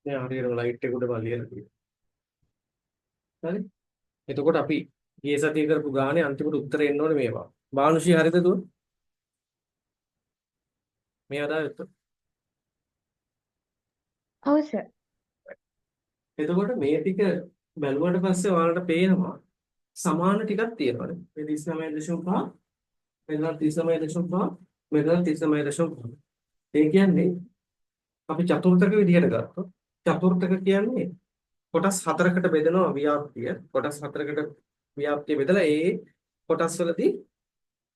මේ හරියට ලයිට් එක උඩ බලලා තියෙනවා. හරි. එතකොට අපි ගිය සතියේ කරපු ගානේ අන්තිමට උත්තරේ එන්න ඕනේ මේවා. බානුෂි හරිද දුව? මේවා දායොත්. ඔව් සර්. එතකොට මේ ටික බැලුවට පස්සේ ඔයාලට පේනවා සමාන ටිකක් තියෙනවානේ. මේ 39.5 මෙතන 39.5 මෙතන 39.5. ඒ කියන්නේ අපි චතුර්ථක විදිහට ගත්තොත් චතුර්ථක කියන්නේ කොටස් හතරකට බෙදෙනවා ව්‍යාප්තිය. කොටස් හතරකට ව්‍යාප්තිය බෙදලා ඒ කොටස් වලදී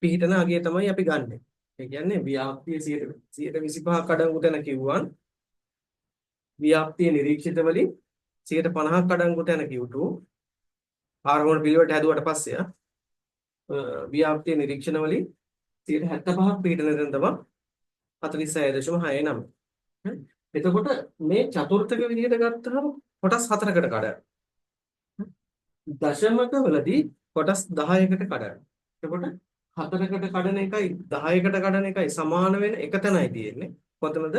පිහිටන අගය තමයි අපි ගන්නෙ. ඒ කියන්නේ ව්‍යාප්තිය 125ක් අඩංගු තැන කිව්වන් ව්‍යාප්තිය නිරීක්ෂිත වලින් 50ක් අඩංගු තැන Q2 හාර්මෝන පිළිවෙලට හැදුවට පස්සේ ව්‍යාප්තිය නිරීක්ෂණ වලින් 75ක් පිහිටන තැන තමයි 46.69. එතකොට මේ චතුර්ථක විදිහට ගත්තහම කොටස් හතරකට කඩනවා. දශමක වලදී කොටස් 10කට කඩනවා. එතකොට හතරකට කඩන එකයි 10කට කඩන එකයි සමාන වෙන එක තැනයි තියෙන්නේ. කොතනද?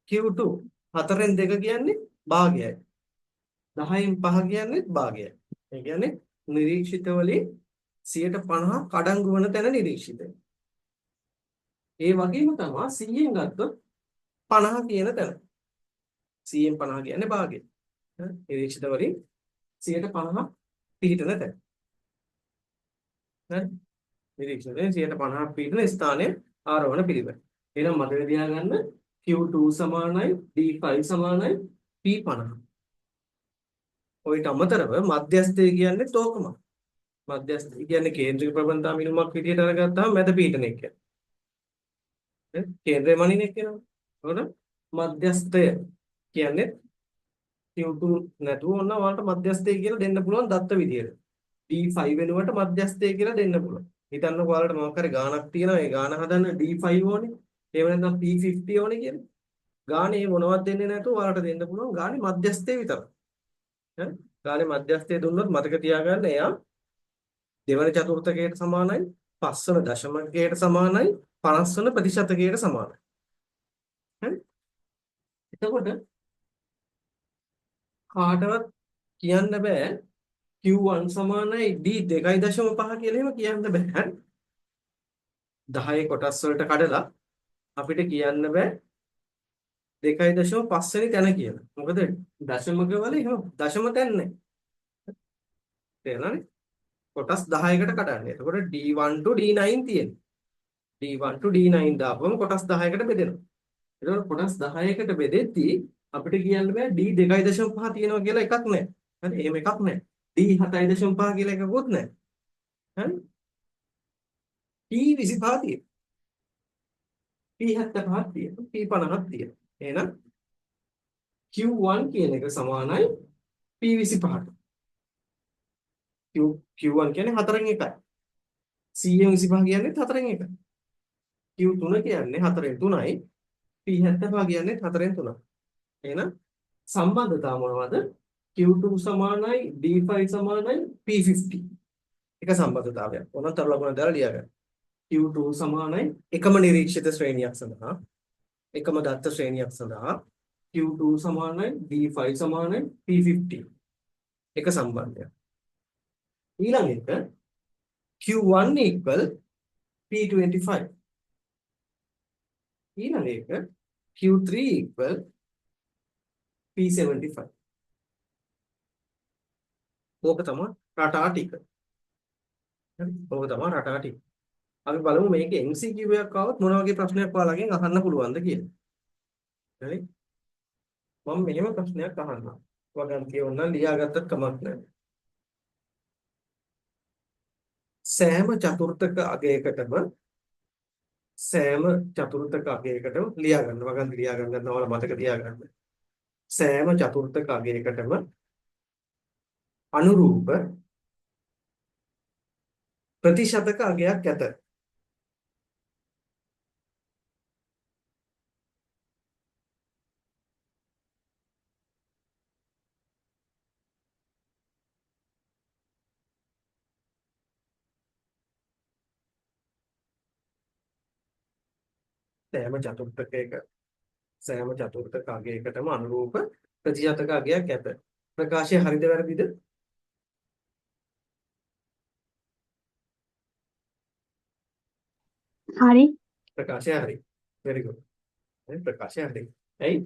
Q2 හතරෙන් දෙක කියන්නේ භාගයයි. 10න් 5 කියන්නේ භාගයයි. ඒ කියන්නේ නිරීක්ෂිත වලින් 50ක් අඩංගු වන තැන නිරීක්ෂිතයි. ඒ වගේම තමයි 100න් ගත්තොත් 50 කියන තැන. 100න් 50 කියන්නේ භාගය. නිරීක්ෂිත වලින් 50ක් පිහිටන තැන. හරි. නිරීක්ෂණයෙන් 50ක් පිහිටන ස්ථානයේ ආරෝහණ පිළිවෙල. එහෙනම් මතක තියාගන්න Q2 සමානයි D5 සමානයි P50. ඔයිට අමතරව මධ්‍යස්ථය කියන්නේ තෝකම. මධ්‍යස්ථය කියන්නේ කේන්ද්‍රික ප්‍රබන්ධා මිනුමක් විදියට අරගත්තාම මැද පිහිටන එක. කේන්ද්‍රය මනින එක කියනවා. එතකොට මධ්‍යස්ථය කියන්නේ Q2 නැතුව ඔන්න ඔයාලට මධ්‍යස්ථය කියලා දෙන්න පුළුවන් දත්ත විදියට. D5 වෙනුවට මධ්‍යස්ථය කියලා දෙන්න පුළුවන්. හිතන්නකෝ ඔයාලට මොකක් හරි ගාණක් තියෙනවා. ඒ ගාණ හදන්න D5 ඕනේ. එහෙම නැත්නම් P50 ඕනේ කියලා. ගානේ මොනවද දෙන්නේ නැතුව ඔයාලට දෙන්න පුළුවන් ගානේ මධ්‍යස්ථය විතරයි. ඈ ගානේ මධ්‍යස්ථය දුන්නොත් මතක තියාගන්න එයා දෙවන චතුර්ථකයට සමානයි, පස්වන දශමකයට සමානයි, 50 වන ප්‍රතිශතකයට සමානයි. හරි? එතකොට කාටවත් කියන්න බෑ Q1 සමානයි D2.5 කියලා එහෙම කියන්න බෑ. හරි? 10 කොටස් වලට කඩලා අපිට කියන්න බෑ 2.5 වෙනි තැන කියලා. මොකද දශමක වල එහෙම දශම තැන් නැහැ. තේරෙනවද? කොටස් 10කට කඩන්නේ. එතකොට D1 to D9 තියෙනවා. D1 to D9 දාපුවම කොටස් 10කට බෙදෙනවා. එතකොට කොටස් 10කට බෙදෙද්දී අපිට කියන්න බෑ D2.5 තියෙනවා කියලා එකක් නැහැ. හරි? එහෙම එකක් නැහැ. D7.5 කියලා එකකුත් නැහැ. හරි? P25 තියෙනවා. P75ක් තියෙනවා. P50ක් තියෙනවා. එහෙනම් Q1 කියන එක සමානයි P25ට. Q1 කියන්නේ 4න් 1යි. C25 කියන්නේ 4න් 1යි. Q3 කියන්නේ 4න් 3යි. P75 කියන්නේ 4න් 3යි. එහෙනම් සම්බන්ධතාව මොනවද? Q2 සමානයි D5 සමානයි P50. එක සම්බන්ධතාවයක්. ඕනතර ලකුණ දාලා ලියා ගන්න. Q2 සමානයි එකම නිරීක්ෂිත ශ්‍රේණියක් සඳහා එකම දත්ත ශ්‍රේණියක් සඳහා Q2 සමානයි D5 සමානයි P50. එක සම්බන්ධයක්. ඊළඟ එක Q1 equal P25. ඊළඟ එක Q3 equal P75. ඕක තමයි රටා ටික. හරි. ඕක තමයි රටා ටික. අපි බලමු මේකේ MCQ එකක් ආවොත් මොන වගේ ප්‍රශ්නයක් ඔයාලගෙන් අහන්න පුළුවන්ද කියලා. හරි. මම මෙහෙම ප්‍රශ්නයක් අහන්නම්. වගන්තිය ඕනනම් ලියාගත්තත් කමක් නැහැ. සෑම චතුර්ථක අගයකටම ලියා ගන්න. වගන්ති ලියා ගන්න ඕන මතක තියාගන්න. සෑම චතුර්ථක අගයකටම අනුරූප ප්‍රතිශතක අගයක් ඇත. සෑම චතුර්ථකයක සෑම චතුර්ථක අගයකටම අනුරූප ප්‍රතිශතක අගයක් ඇත. ප්‍රකාශය හරිද වැරදිද? හරි. ප්‍රකාශය හරි. very good. ප්‍රකාශය හරි. ඇයි?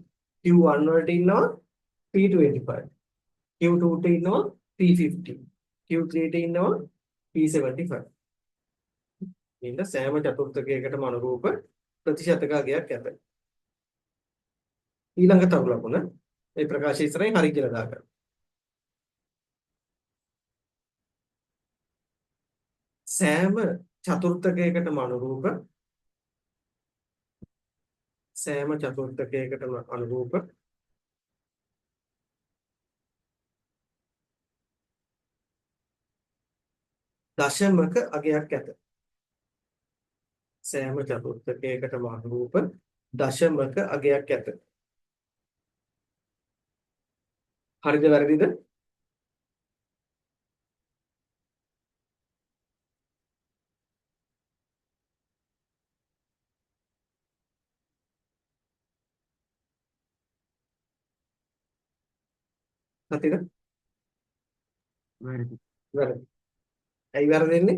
Q1 වලට ඉන්නවා P25. Q2 ට ඉන්නවා P50. Q3 ට ඉන්නවා P75. ඉන්න සෑම චතුර්ථකයකටම අනුරූප ප්‍රතිශතක අගයක් ඇත. ඊළඟ තව ලකුණ ඒ ප්‍රකාශය ඉස්සරහින් හරි කියලා දාගන්න. සෑම චතුර්ථකයකටම අනුරූප දශමක අගයක් ඇත. සෑම චතුර්ථකයකටම අනුරූප දශමක අගයක් ඇත. හරිද වැරදිද? හරිද? වැරදි. වැරදි. ඇයි වැරදෙන්නේ?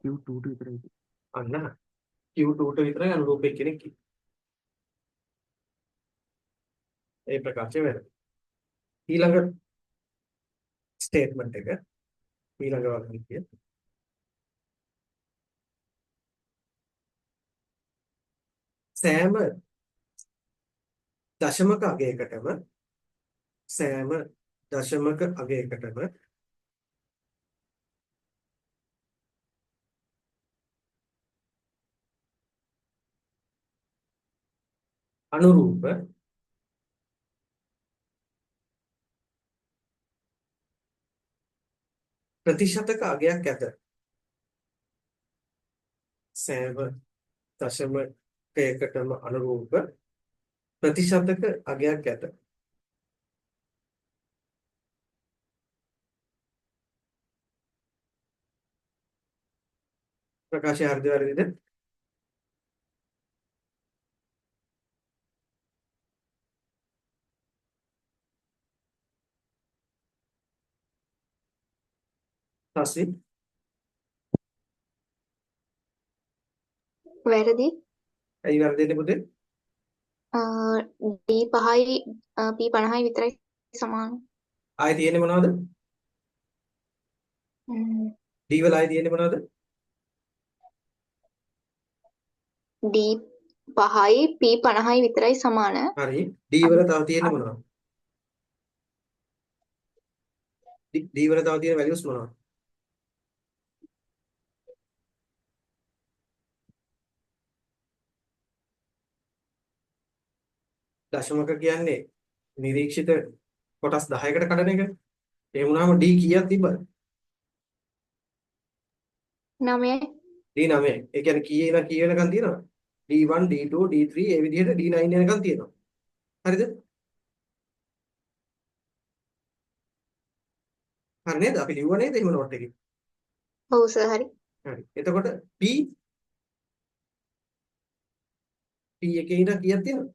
Q2 ට විතරයි. අන්න Q2 ට විතරයි අනුරූප කෙනෙක් ඉන්නේ. ඒ ප්‍රකාශය වැරදි. ඊළඟ ස්ටේට්මන්ට් එක ඊළඟ වාක්‍යය සෑම දශමක අගයකටම අනුරූප ප්‍රතිශතක අගයක් ඇත. සෑම දශමකයකටම අනුරූප ප්‍රතිශතක අගයක් ඇත. ප්‍රකාශය හරිද වැරදිද? තස්වි වැරදි. ඇයි වැරදෙන්නේ පුතේ? D5යි P50යි විතරයි සමාන. ආයේ තියෙන්නේ මොනවද? D වල ආයේ තියෙන්නේ මොනවද? D5යි P50යි විතරයි සමාන. හරි. D වල තව තියෙන්නේ මොනවද? D වල තව තියෙන වැලියුස් මොනවද? දශමක කියන්නේ නිරීක්ෂිත කොටස් 10කට කඩන එක. ඒ වුණාම D කීයක් තිබ්බද? 9යි. D 9. ඒ කියන්නේ කී වෙන කී වෙනකන් තියෙනවද? D1 D2 D3 ඒ විදිහට D9 වෙනකන් තියෙනවා. හරිද? හරි නේද? අපි ලිව්ව නේද එහෙම නෝට් එකේ? ඔව් සර් හරි. හරි. එතකොට P එකේ ඉඳන් කීයක් තියෙනවද?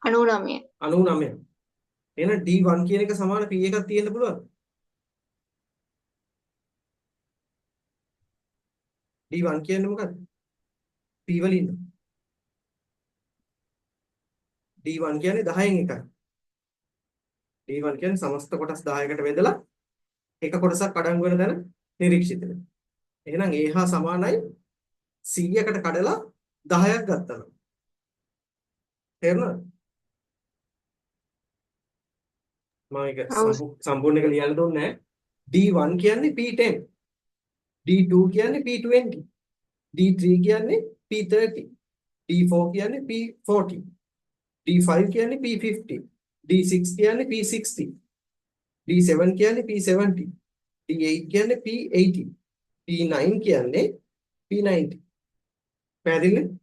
99. 99. එහෙනම් D1 කියන එක සමාන P එකක් තියෙන්න පුළුවන්. D1 කියන්නේ මොකද්ද? P වල ඉන්න. D1 කියන්නේ 10න් එකයි. D1 කියන්නේ සමස්ත කොටස් 10කට බෙදලා එක කොටසක් අඩංගු වෙන තැන නිරීක්ෂිත වෙනවා. එහෙනම් ඒ හා සමානයි 100කට කඩලා 10ක් ගත්තා නම්. තේරුණාද? මම ඒක සම්පූර්ණ එක ලියන්න දුන්නේ නැහැ. D1 කියන්නේ P10. D2 කියන්නේ P20. D3 කියන්නේ P30. D4 කියන්නේ P40. D5 කියන්නේ P50. D6 කියන්නේ P60. D7 කියන්නේ P70. D8 කියන්නේ P80. P9 කියන්නේ P90. පැහැදිලිද?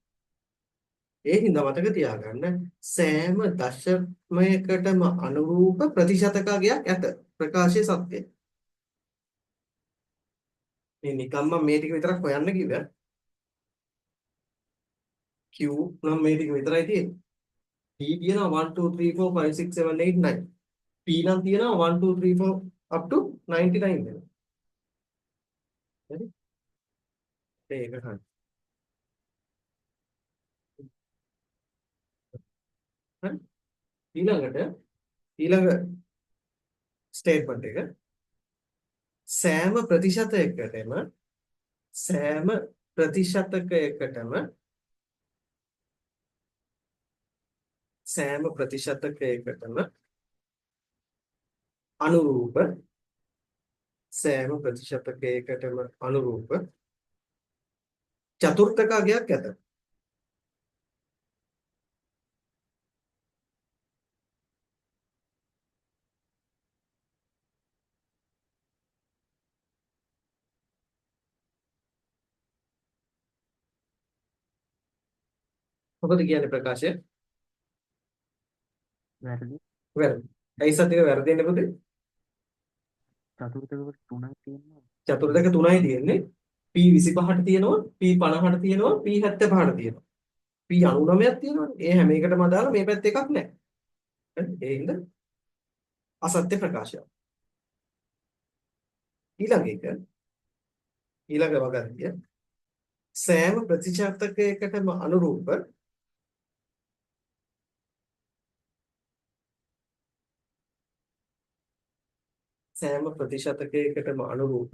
ඒ හින්දා මතක තියාගන්න සෑම දශමයකටම අනුරූප ප්‍රතිශතකයක් ඇත. ප්‍රකාශයේ සත්‍යය. මේ නිකම්ම මේ ටික විතරක් හොයන්න කිව්වා. Q නම් මේ ටික විතරයි තියෙන්නේ. P තියෙනවා 1 2 3 4 5 6 7 8 9. P නම් තියෙනවා 1 2 3 4 up to 99 වෙනවා. හරි? ඒක හරි. හරි. ඊළඟ ස්ටේට්මන්ට් එක සෑම ප්‍රතිශතයකටම සෑම ප්‍රතිශතකයකටම සෑම ප්‍රතිශතකයකටම අනුරූප සෑම ප්‍රතිශතකයකටම අනුරූප චතුර්ථක අගයක් ඇත. මොකද කියන්නේ ප්‍රකාශය? වැරදි. වැරදි. ඇයි සත්‍යක වැරදෙන්නේ පුතේ? චතුර්ථක තුනක් තියෙනවා. චතුර්ථක 3යි තියෙන්නේ. P 25ට තියෙනවා, P 50ට තියෙනවා, P 75ට තියෙනවා. P 99ක් තියෙනවානේ. ඒ හැම එකටම අදාළ මේ පැත්ත එකක් නැහැ. හරි? ඒ හින්දා අසත්‍ය ප්‍රකාශය. ඊළඟ වගන්තිය සෑම ප්‍රතිශතකයකටම අනුරූප සෑම ප්‍රතිශතකයකටම අනුරූප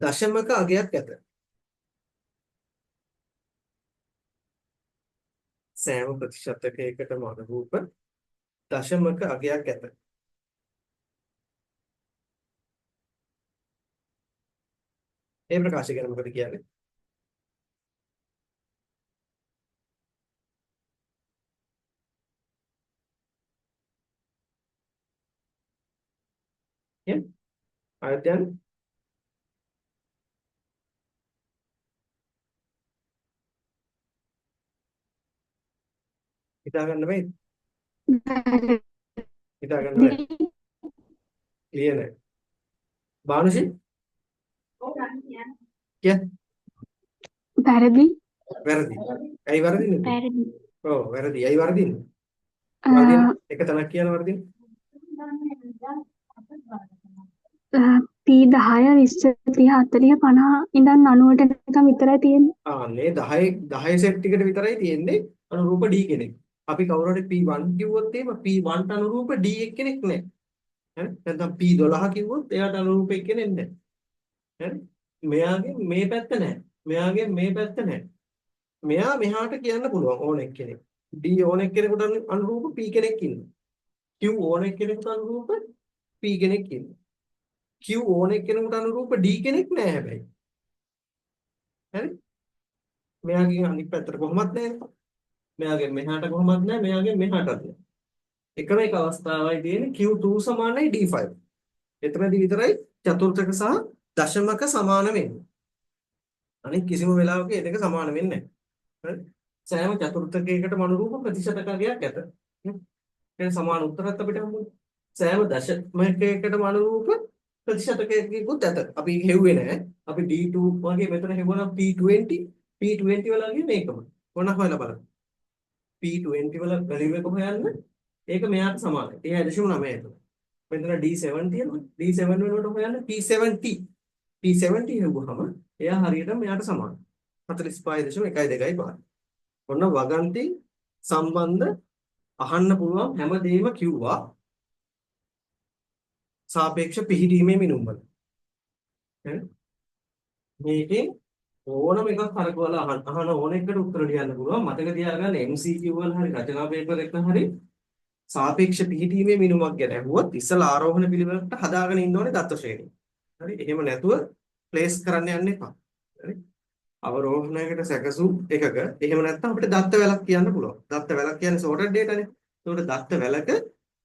දශමක අගයක් ඇත. සෑම ප්‍රතිශතකයකටම අනුරූප දශමක අගයක් ඇත. ඒ ප්‍රකාශය ගැන මොකද කියන්නේ? ආයත් යන්නේ හිතා ගන්න බෑ. හිතා ගන්න බෑ. ක්ලියර් නෑ. බානුෂි? කියන්නේ වැරදි. වැරදි. ඇයි වරදින්නේ? වැරදි. ඔව් වැරදි. ඇයි වරදින්නේ? වරදින එක තැනක් කියන වරදින්නේ. P 10 20 30 40 50 ඉඳන් 90ට නිකන් විතරයි තියෙන්නේ. ආන්නේ 10 සෙට් ටිකට විතරයි තියෙන්නේ අනුරූප D කෙනෙක්. අපි කවුරු හරි P1 කිව්වොත් එහෙම P1ට අනුරූප D එක්කෙනෙක් නැහැ. හරි? නැත්නම් P12 කිව්වොත් එයාට අනුරූප එක්කෙනෙක් නැහැ. හරි? මෙයාගේ මේ පැත්ත නැහැ. මෙයාගේ මේ පැත්ත නැහැ. මෙයා මෙහාට කියන්න පුළුවන් ඕන එක්කෙනෙක්. D ඕන එක්කෙනෙකුට අනුරූප P කෙනෙක් ඉන්නවා. Q ඕන එක්කෙනෙකුට අනුරූප P කෙනෙක් ඉන්නවා. Q ඕන එක්කෙනෙකුට අනුරූප D කෙනෙක් නැහැ හැබැයි. හරි? මෙයාගේ අනිත් පැත්තට කොහොමත් නැහැ. මෙයාගේ මෙහාට කොහොමත් නැහැ. මෙයාගේ මෙහාටත් නැහැ. එකම එක අවස්ථාවයි තියෙන්නේ Q2 සමානයි D5. එතනදී විතරයි චතුර්ථක සහ දශමක සමාන වෙන්නේ. අනිත් කිසිම වෙලාවක මේ දෙක සමාන වෙන්නේ නැහැ. හරි? සෑම චතුර්ථකයකටම අනුරූප ප්‍රතිශතකයක් ඇත. එහෙනම් සමාන උත්තරත් අපිට හම්බුනේ. සෑම දශමයකටම අනුරූප ප්‍රතිශතකයකුත් ඇත. අපි හෙව්වේ නැහැ. අපි D2 වගේ මෙතන හෙවුවනම් P20 වලගේ මේකම. මොන හොයලා බලන්න. P20 වල වැලියු එක හොයන්න. ඒක මෙයාට සමානයි. 30.9. මෙතන D7 තියෙනවා. D7 වෙනකොට හොයන්න P70. P70 හෙව්වහම එයා හරියටම මෙයාට සමානයි. 45.125. ඔන්න වගන්ති සම්බන්ධ අහන්න පුළුවන් හැමදේම කිව්වා. සාපේක්ෂ පිහිටීමේ මිනුම් වල. මේකෙන් ඕනම එකක් හරකවලා අහන ඕන එකට උත්තර ලියන්න පුළුවන්. මතක තියාගන්න MCQ වල හරි රචනා පේපර් එකක හරි සාපේක්ෂ පිහිටීමේ මිනුමක් ගැන අහුවොත් ඉස්සලා ආරෝහණ පිළිවෙලකට හදාගෙන ඉන්න ඕනේ දත්ත ශ්‍රේණිය. හරි? එහෙම නැතුව ප්ලේස් කරන්න යන්න එපා. හරි? අවරෝහණයකට සැකසු එකක එහෙම නැත්නම් අපිට දත්ත වැලක් කියන්න පුළුවන්. දත්ත වැලක් කියන්නේ sorted data නේ. ඒකට දත්ත වැලක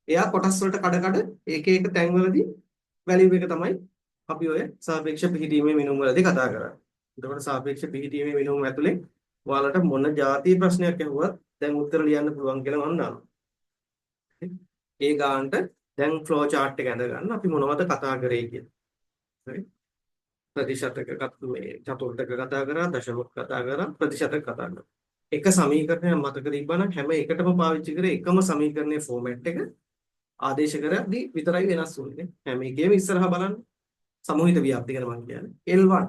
එයා කොටස් වලට කඩ කඩ එක එක තැන්වලදී වැලියු එක තමයි අපි ඔය සාපේක්ෂ පිහිටීමේ මිනුම් වලදී කතා කරන්නේ. එතකොට සාපේක්ෂ පිහිටීමේ මිනුම් ඇතුලේ ඔයාලට මොන જાති ප්‍රශ්නයක් අහුවත් දැන් උත්තර ලියන්න පුළුවන් කියලා මම දන්නවා. ඒ ගානට දැන් ෆ්ලෝ chart එක ඇඳ ගන්න අපි මොනවද කතා කරේ කියලා. හරි. ප්‍රතිශතක මේ චතුර්ථක කතා කරා, දශමක කතා කරා, ප්‍රතිශතක කතා කරා. එක සමීකරණයක් මතක තිබ්බනම් හැම එකටම පාවිච්චි කරේ එකම සමීකරණයේ ෆෝමැට් එක ආදේශ කරද්දී විතරයි වෙනස් වෙන්නේ. හැම එකේම ඉස්සරහා බලන්න. සමූහිත ව්‍යාප්ති ගැන මම කියන්නේ. L1.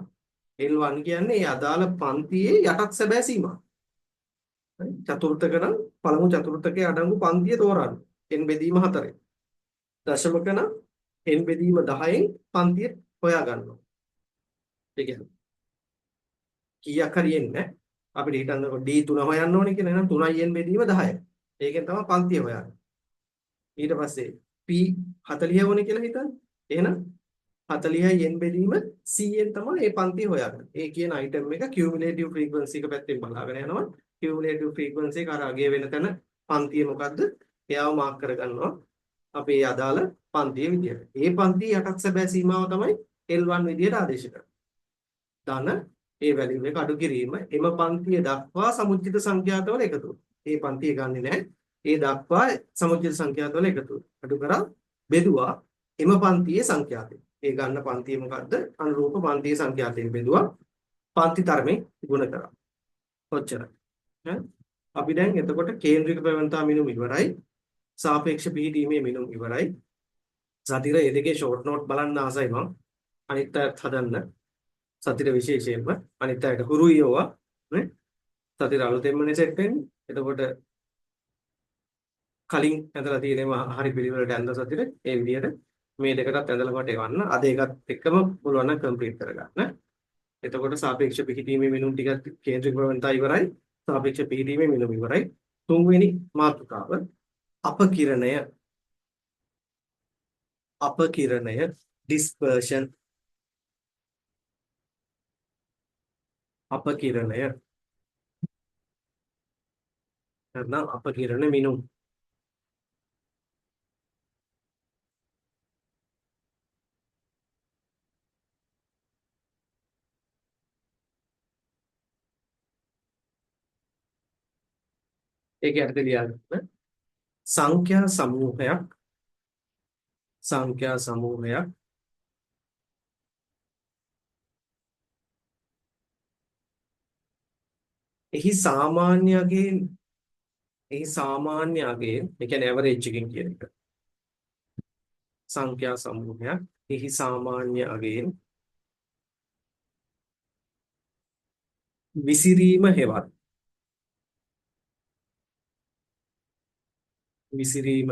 L1 කියන්නේ ඒ අදාළ පන්තියේ යටත් සැබෑ සීමාව. හරි. චතුර්ථක නම් පළමු චතුර්ථකයේ අඩංගු පන්තිය තෝරන්න. n බෙදීම 4. දශමක නම් n බෙදීම 10න් පන්තිය හොයා ගන්නවා. ඒ කියන්නේ කීයක් හරි එන්නේ අපිට හිතන්නකො D3 හොයන්න ඕනේ කියලා. එහෙනම් 3යි n බෙදීම 10යි. ඒකෙන් තමයි පන්තිය හොයන්නේ. ඊට පස්සේ P40 ඕනේ කියලා හිතන්න. එහෙනම් 40යි n බෙදීම 100න් තමයි මේ පන්තිය හොයාගන්නේ. ඒ කියන අයිටම් එක කියුමුලේටිව් ෆ්‍රීකවන්සි එක පැත්තෙන් බලාගෙන යනවා. කියුමුලේටිව් ෆ්‍රීකවන්සි එක අර අගය වෙන තැන පන්තිය මොකද්ද? එයාව මාක් කරගන්නවා. අපේ අදාළ පන්තිය විදියට. ඒ පන්තිය යටත් සැබෑ සීමාව තමයි L1 විදියට ආදේශ කරන්නේ. ධන ඒ වැලියු එක අඩු කිරීම එම පන්තිය දක්වා සමුච්චිත සංඛ්‍යාතවල එකතුව. ඒ පන්තිය ගන්නෙ නැහැ. ඒ දක්වා සමුච්චිත සංඛ්‍යාතවල එකතුව. අඩු කරා බෙදුවා එම පන්තියේ සංඛ්‍යාතය. ඒ ගන්න පන්තිය මොකද්ද? අනුරූප පන්තියේ සංඛ්‍යාතයෙන් බෙදුවා. පන්ති තරමේ ගුණ කරා. ඔච්චරයි. ඈ අපි දැන් එතකොට කේන්ද්‍රික ප්‍රවණතා මිනුම් ඉවරයි. සාපේක්ෂ පිහිටීමේ මිනුම් ඉවරයි. සතිර ඒ දෙකේ ෂෝට් නෝට් බලන්න ආසයි මම. අනිත් අයත් හදන්න. සතිර විශේෂයෙන්ම අනිත් අයට හුරුයි ඒවා නේ. සතිර අලුතෙන්මනේ සෙට් වෙන්නේ. එතකොට කලින් ඇඳලා තියෙනවා හරි පිළිවෙලට ඇඳ සතිර. ඒ විදිහට මේ දෙකටත් ඇඳලා කොට එවන්න. අද ඒකත් එක්කම පුළුවන් නම් කම්ප්ලීට් කරගන්න. එතකොට සාපේක්ෂ පිහිටීමේ මිනුම් ටිකක් කේන්ද්‍රික ප්‍රවණතා ඉවරයි. සාපේක්ෂ පිහිටීමේ මිනුම් ඉවරයි. තුන්වෙනි මාතෘකාව අපකිරණය. අපකිරණය dispersion. අපකිරණය කරන අපකිරණ මිනුම්. ඒක ඇත්තට ලියන්න. සංඛ්‍යා සමූහයක් එහි සාමාන්‍ය අගයෙන් ඒ කියන්නේ ඇවරේජ් එකකින් කියන එක. සංඛ්‍යා සමූහයක් එහි සාමාන්‍ය අගයෙන් විසිරීම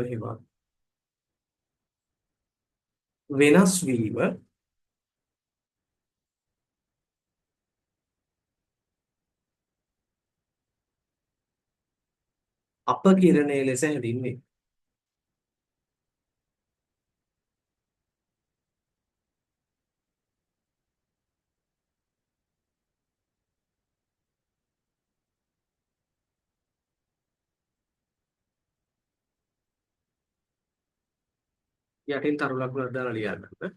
හෙවත් වෙනස් වීම අපකිරණය ලෙස හැඳින්වේ. යටින් තරු ලකුණක් දාලා ලියා ගන්න.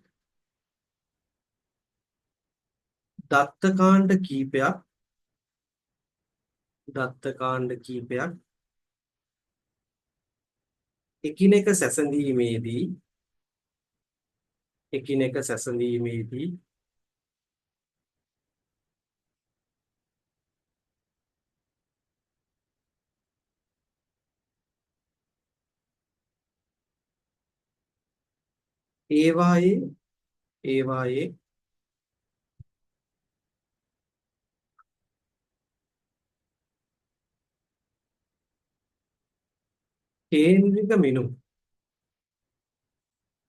දත්ත කාණ්ඩ කීපයක් එකිනෙක සැසඳීමේදී ඒවායේ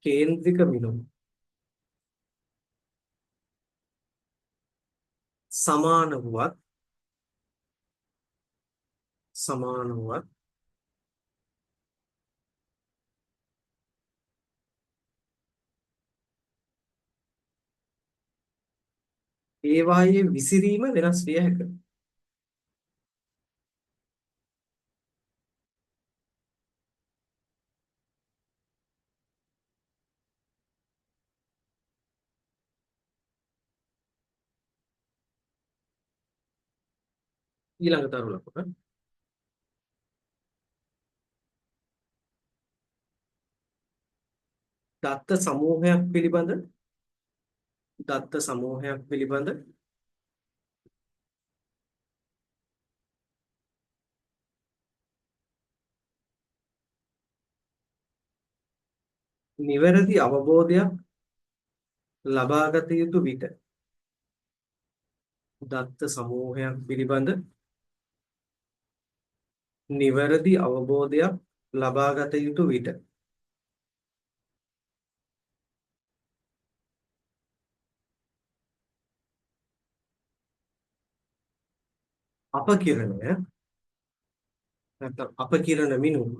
කේන්ද්‍රික මිනුම් සමාන වුවත් ඒවායේ විසිරීම වෙනස් විය හැකිය. ඊළඟ තරු ලකුණ දත්ත සමූහයක් පිළිබඳ දත්ත සමූහයක් පිළිබඳ නිවැරදි අවබෝධයක් ලබාගත යුතු විට දත්ත සමූහයක් පිළිබඳ නිවැරදි අවබෝධයක් ලබාගත යුතු විට අපකිරණය නැත්නම් අපකිරණ මිනුම්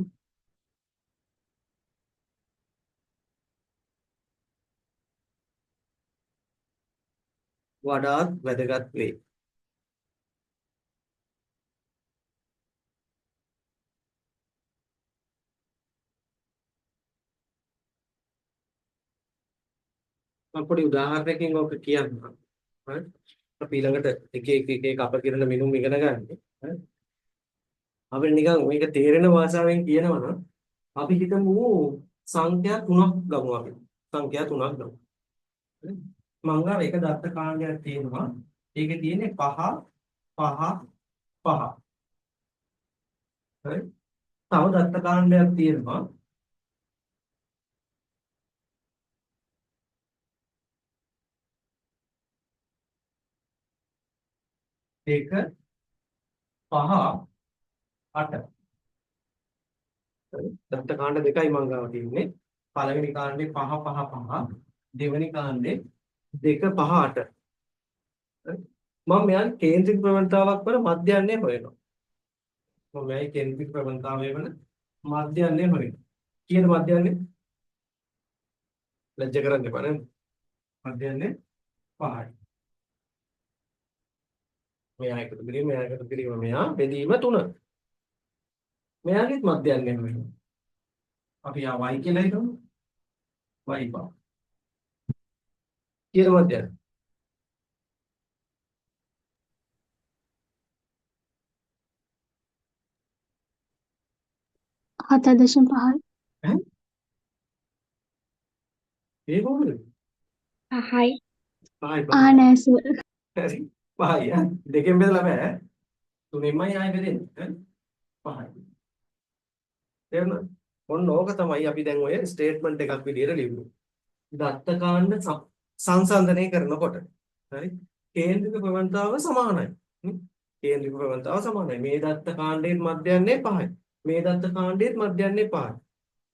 වඩාත් වැදගත් වේ. මම පොඩි උදාහරණයකින් ඔක කියන්නම්. හරි. අපි ඊළඟට එක අපකිරණ මිනුම් ඉගෙන ගන්න. හරි. අපිට නිකන් මේක තේරෙන භාෂාවෙන් කියනවා නම් අපි හිතමු සංඛ්‍යා 3ක් ගමු අපි. සංඛ්‍යා 3ක් ගමු. හරි. මං ගාව එක දත්ත කාණ්ඩයක් තියෙනවා. ඒකේ තියෙන්නේ 5 5 5. හරි. තව දත්ත කාණ්ඩයක් තියෙනවා. ඒක 5 8. දත්ත කාණ්ඩ දෙකයි මං ගාව තියෙන්නේ. පළවෙනි කාණ්ඩේ 5 5 5. දෙවෙනි කාණ්ඩේ 2 5 8. මම මෙයාගේ කේන්ද්‍රික ප්‍රවණතාවක් වල මධ්‍යයන්ය හොයනවා. මම මෙයාගේ කේන්ද්‍රික ප්‍රවණතාවය වල මධ්‍යයන්ය හොයනවා. කීයද මධ්‍යයන්ය? ලැජ්ජ කරන්න එපා නේද? මධ්‍යයන්ය 5යි. මෙයා එකතු කිරීම මෙයා එකතු කිරීම මෙයා බෙදීම 3. මෙයාගේත් මධ්‍යයන්ය හොයනවා. අපි ආ y කියලා හිතමු. y පහ. කීයද මධ්‍යයන්ය? 7.5 ඈ? ඒ කොහොමද? 5යි. 5යි 5යි. නෑ සර්. හරි. 5යි ඈ. දෙකෙන් බෙදලා බෑ. 3ෙන්මයි ආයෙ බෙදෙන්නේ. ඈ? 5යි. තේරුණාද? ඔන්න ඕක තමයි අපි දැන් ඔය ස්ටේට්මන්ට් එකක් විදියට ලියුවේ. දත්ත කාණ්ඩ සංසන්දනය කරනකොට. හරි? කේන්ද්‍රික ප්‍රවණතාව සමානයි. කේන්ද්‍රික ප්‍රවණතාව සමානයි. මේ දත්ත කාණ්ඩයේ මධ්‍යයන්ය 5යි. මේ දත්ත කාණ්ඩයේ මධ්‍යයන්ය 5යි.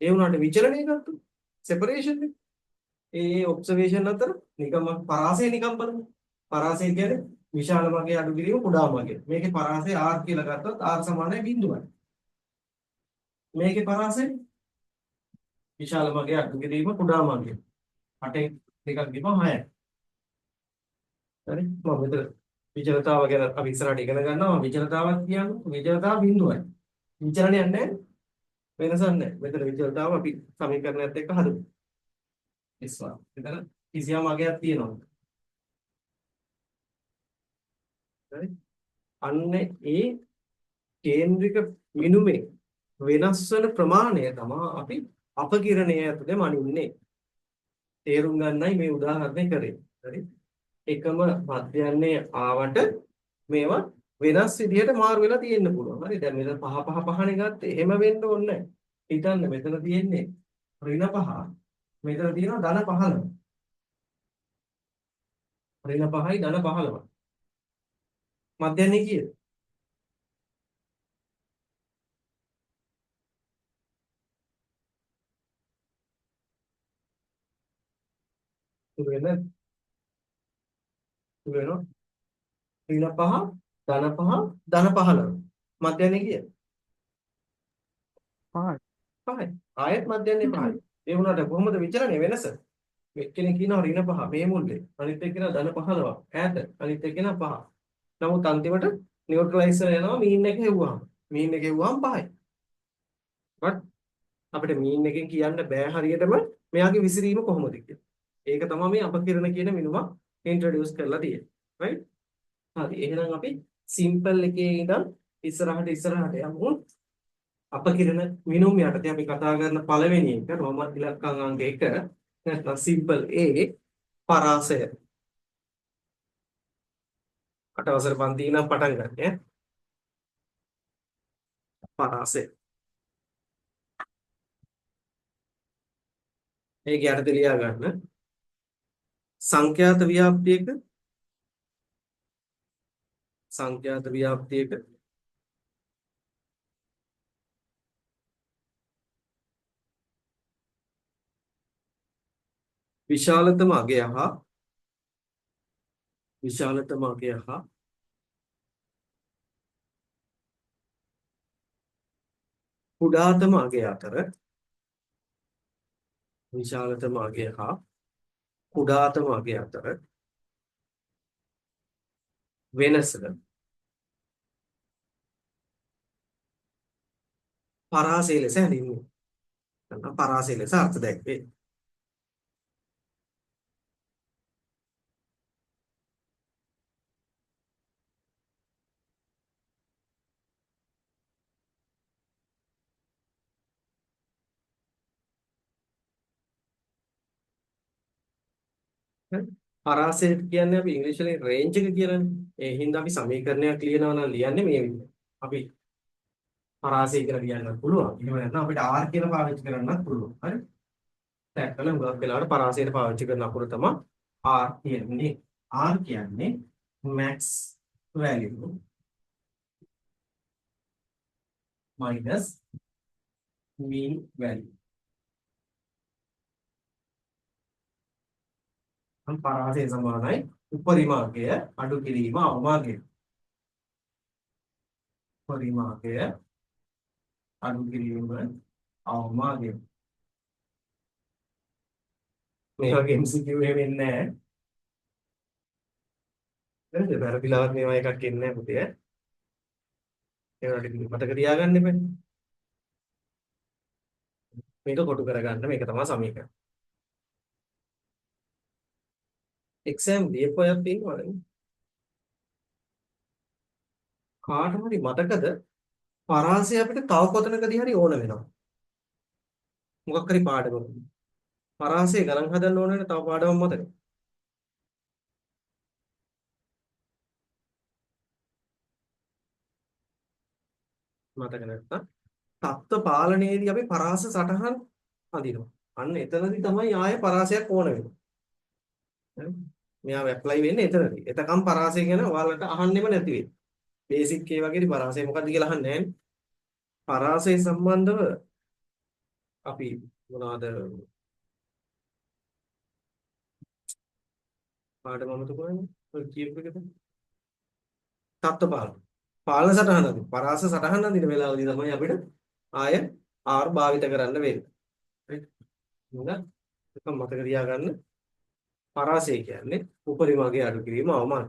ඒ වුණාට විචලනය ගත්තොත් සෙපරේෂන් එක. ඒ ඔබ්සර්වේෂන් අතර නිකම්ම පරාසය නිකම් බලමු. පරාසය කියන්නේ විශාල මගේ අඩු කිරීම කුඩා මගේ. මේකේ පරාසය r කියලා ගත්තොත් r සමානයි 0යි. මේකේ පරාසය විශාල මගේ අඩු කිරීම කුඩා මගේ. 8න් දෙකක් දීපම 6යි. හරි? මම මෙතන විචලතාව ගැන අපි ඉස්සරහට ඉගෙන ගන්නවා. විචලතාවක් කියන්නේ විචලතාව 0යි. විචලනයක් නැහැ. වෙනසක් නැහැ. මෙතන විචලතාව අපි සමීකරණයත් එක්ක හදමු. ඉස්සා. මෙතන කිසියම් අගයක් තියෙනවා. හරි? අන්න ඒ කේන්ද්‍රික මිනුමේ වෙනස් වෙන ප්‍රමාණය තමයි අපි අපකිරණය ඇතුලේ මනින්නේ. තේරුම් ගන්නයි මේ උදාහරණය කරේ. හරි? එකම මධ්‍යයන්ය ආවට මේවා වෙනස් විදිහට මාරු වෙලා තියෙන්න පුළුවන්. හරි? දැන් මෙතන 5 5 5නේ ගත්තේ. එහෙම වෙන්න ඕනේ නැහැ. හිතන්න මෙතන තියෙන්නේ ඍණ 5. මෙතන තියෙනවා ධන 15. ඍණ 5යි ධන 15. මධ්‍යයන්ය කීයද? තුන වෙන ඍණ 5 ධන 5 ධන 15. මධ්‍යයන්ය කීයද? 5යි. 5යි. ආයෙත් මධ්‍යයන්ය 5යි. ඒ වුණාට කොහොමද විචලනය වෙනස? එක්කෙනෙක් කියනවා ඍණ 5 මේ මුල්ලේ. අනිත් එක්කෙනා ධන 15 ඈත. අනිත් එක්කෙනා 5. නමුත් අන්තිමට නියුට්‍රලයිස් වෙනවා මීන් එක හෙව්වහම. මීන් එක හෙව්වහම 5යි. බට් අපිට මීන් එකෙන් කියන්න බෑ හරියටම මෙයාගේ විසිරීම කොහොමද කියලා. ඒක තමයි මේ අපකිරණ කියන මිනුම ඉන්ට්‍රොඩියුස් කරලා තියෙන්නේ. රයිට්? හරි. එහෙනම් අපි සිම්පල් එකේ ඉඳන් ඉස්සරහට යමු. අපකිරණ මිනුම් යටතේ අපි කතා කරන පළවෙනි එක රෝමන් ඉලක්කාංග අංක 1 නැත්නම් සිම්පල් A පරාසය. අටවසර පන්ති ඉඳන් පටන් ගන්න ඈ. පරාසය. ඒක යටතේ ලියා ගන්න. සංඛ්‍යාත ව්‍යාප්තියක විශාලතම අගය හා කුඩාතම අගය අතර විශාලතම අගය හා කුඩාතම අගය අතර වෙනස පරාසය ලෙස හැඳින්වේ. නැත්නම් පරාසය ලෙස අර්ථ දැක්වේ. පරාසය කියන්නේ අපි ඉංග්‍රීසි වලින් රේන්ජ් එක කියලානේ. ඒ හින්දා අපි සමීකරණයක් ලියනවා නම් ලියන්නේ මේ විදිහට. අපි පරාසය කියලා ලියන්නත් පුළුවන්. එහෙම නැත්නම් අපිට R කියලා පාවිච්චි කරන්නත් පුළුවන්. හරි? දැක්කම උගක් වෙලාවට පරාසයට පාවිච්චි කරන අකුර තමයි R කියන්නේ. R කියන්නේ max value minus mean value. පරාසය සමානයි උපරිමාකය අඩු කිරීම අවමානය. උපරිමාකය අඩු කිරීම අවමානය. මේ වගේ MCQ වෙන්නේ නැහැ. නේද? වැරදිලාවත් මේවා එකක් එන්නේ නැහැ පුතේ. ඒවට මතක තියාගන්න එපා. මේක කොටු කරගන්න මේක තමයි සමීකරණ. එක්සෑම් දීපු අයත් ඉන්නවනේ. කාට හරි මතකද පරාසය අපිට තව කොතනකදී හරි ඕන වෙනවා. මොකක් හරි පාඩමක. පරාසය ගණන් හදන්න ඕන වෙන තව පාඩමක් මතකද? මතක නැත්තම් තත්ත්ව පාලනයේදී අපි පරාස සටහන් අඳිනවා. අන්න එතනදී තමයි ආයේ පරාසයක් ඕන වෙන්නේ. හරි? මෙයාව ඇප්ලයි වෙන්නේ එතනදී. එතකම් පරාසය ගැන ඔයාලට අහන්නෙම නැති වෙයි. බේසික් ඒ වගේදී පරාසය මොකක්ද කියලා අහන්නේ නැහැ. පරාසය සම්බන්ධව අපි මොනවාද පාඩම අමතක කරන්නේ? ඔය කියපු එකද? තත්ත්ව පාලන. පාලන සටහන අඳින. පරාස සටහන අඳින වෙලාවදී තමයි අපිට ආය R භාවිත කරන්න වෙන්නේ. right? නේද? ඒක මතක තියාගන්න. පරාසය කියන්නේ උපරිමගේ අඩු කිරීම අවමාන.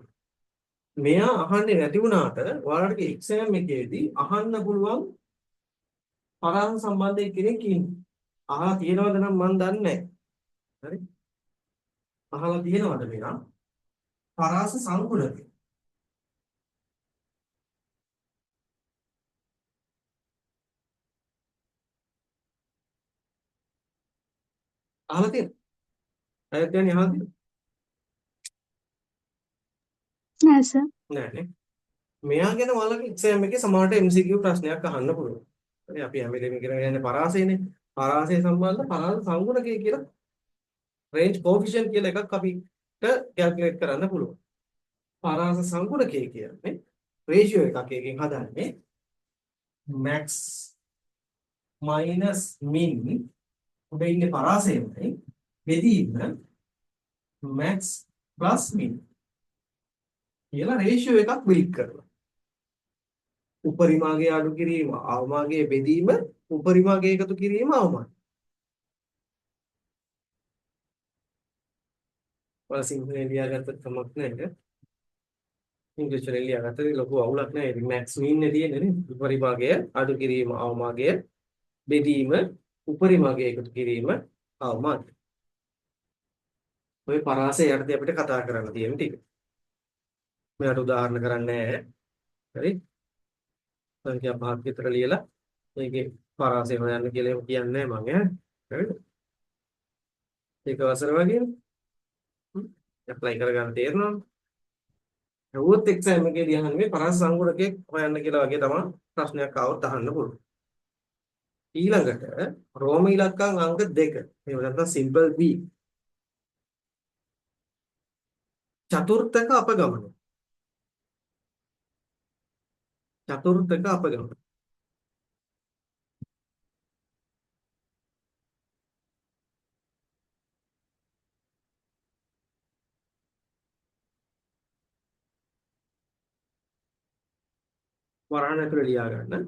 මෙයා අහන්නේ නැති වුණාට ඔයාලට එක්සෑම් එකේදී අහන්න පුළුවන් පරාස සම්බන්ධයෙන් කෙනෙක් ඉන්නේ. අහලා තියෙනවද නම් මන් දන්නේ නැහැ. හරි? අහලා තියෙනවද මෙයා? පරාස සංකුලකය. අහලා තියෙනවද? අයත් යන්නේ අහලා තියෙනවද? නෑ සර්. නෑ නේ. මෙයා ගැන ඔයාලගේ එක්සෑම් එකේ සමහරට MCQ ප්‍රශ්නයක් අහන්න පුළුවන්. හරි අපි හැම වෙලේම ඉගෙන ගන්න පරාසයනේ. පරාසය සම්බන්ධ පරාස සංගුණකය කියලා රේන්ජ් කොෆිෂියන්ට් කියලා එකක් අපිට කැල්කියුලේට් කරන්න පුළුවන්. පරාස සංගුණකය කියන්නේ රේෂියෝ එකක් එකකින් හදන්නේ max minus min උඩ ඉන්නේ පරාසයමයි බෙදීම max plus min කියලා රේෂියෝ එකක් බිල්ඩ් කරනවා. උපරිමාගේ අඩු කිරීම අවමාගේ බෙදීම උපරිමාගේ එකතු කිරීම අවමාන. ඔය සිංහලෙන් ලියාගත්තත් කමක් නැහැ. ඉංග්‍රීසි වලින් ලියාගත්තත් ලොකු අවුලක් නැහැ. මැක්ස් මීන් නේ තියෙන්නේ නේ. උපරිමාගේ අඩු කිරීම අවමාගේ බෙදීම උපරිමාගේ එකතු කිරීම අවමාන. ඔය පරාසය යටතේ අපිට කතා කරන්න තියෙන ටික. මෙයාට උදාහරණ කරන්නේ නැහැ. හරි? සංඛ්‍යා පහක් විතර ලියලා මේකේ පරාසය හොයන්න කියලා එහෙම කියන්නේ නැහැ මම ඈ. හරිද? ඒක වසර වගේ ඇප්ලයි කරගන්න තේරෙනවද? රුවත් එක්සෑම් එකේදී අහන්නේ මේ පරාස සංගුණකයක් හොයන්න කියලා වගේ තමයි ප්‍රශ්නයක් ආවොත් අහන්න පුළුවන්. ඊළඟට රෝම ඉලක්කම් අංක 2. එහෙම නැත්නම් සිම්පල් B. චතුර්ථක අපගමන. චතුර්ථක අපගමන. වරහන් ඇතුලේ ලියා ගන්න.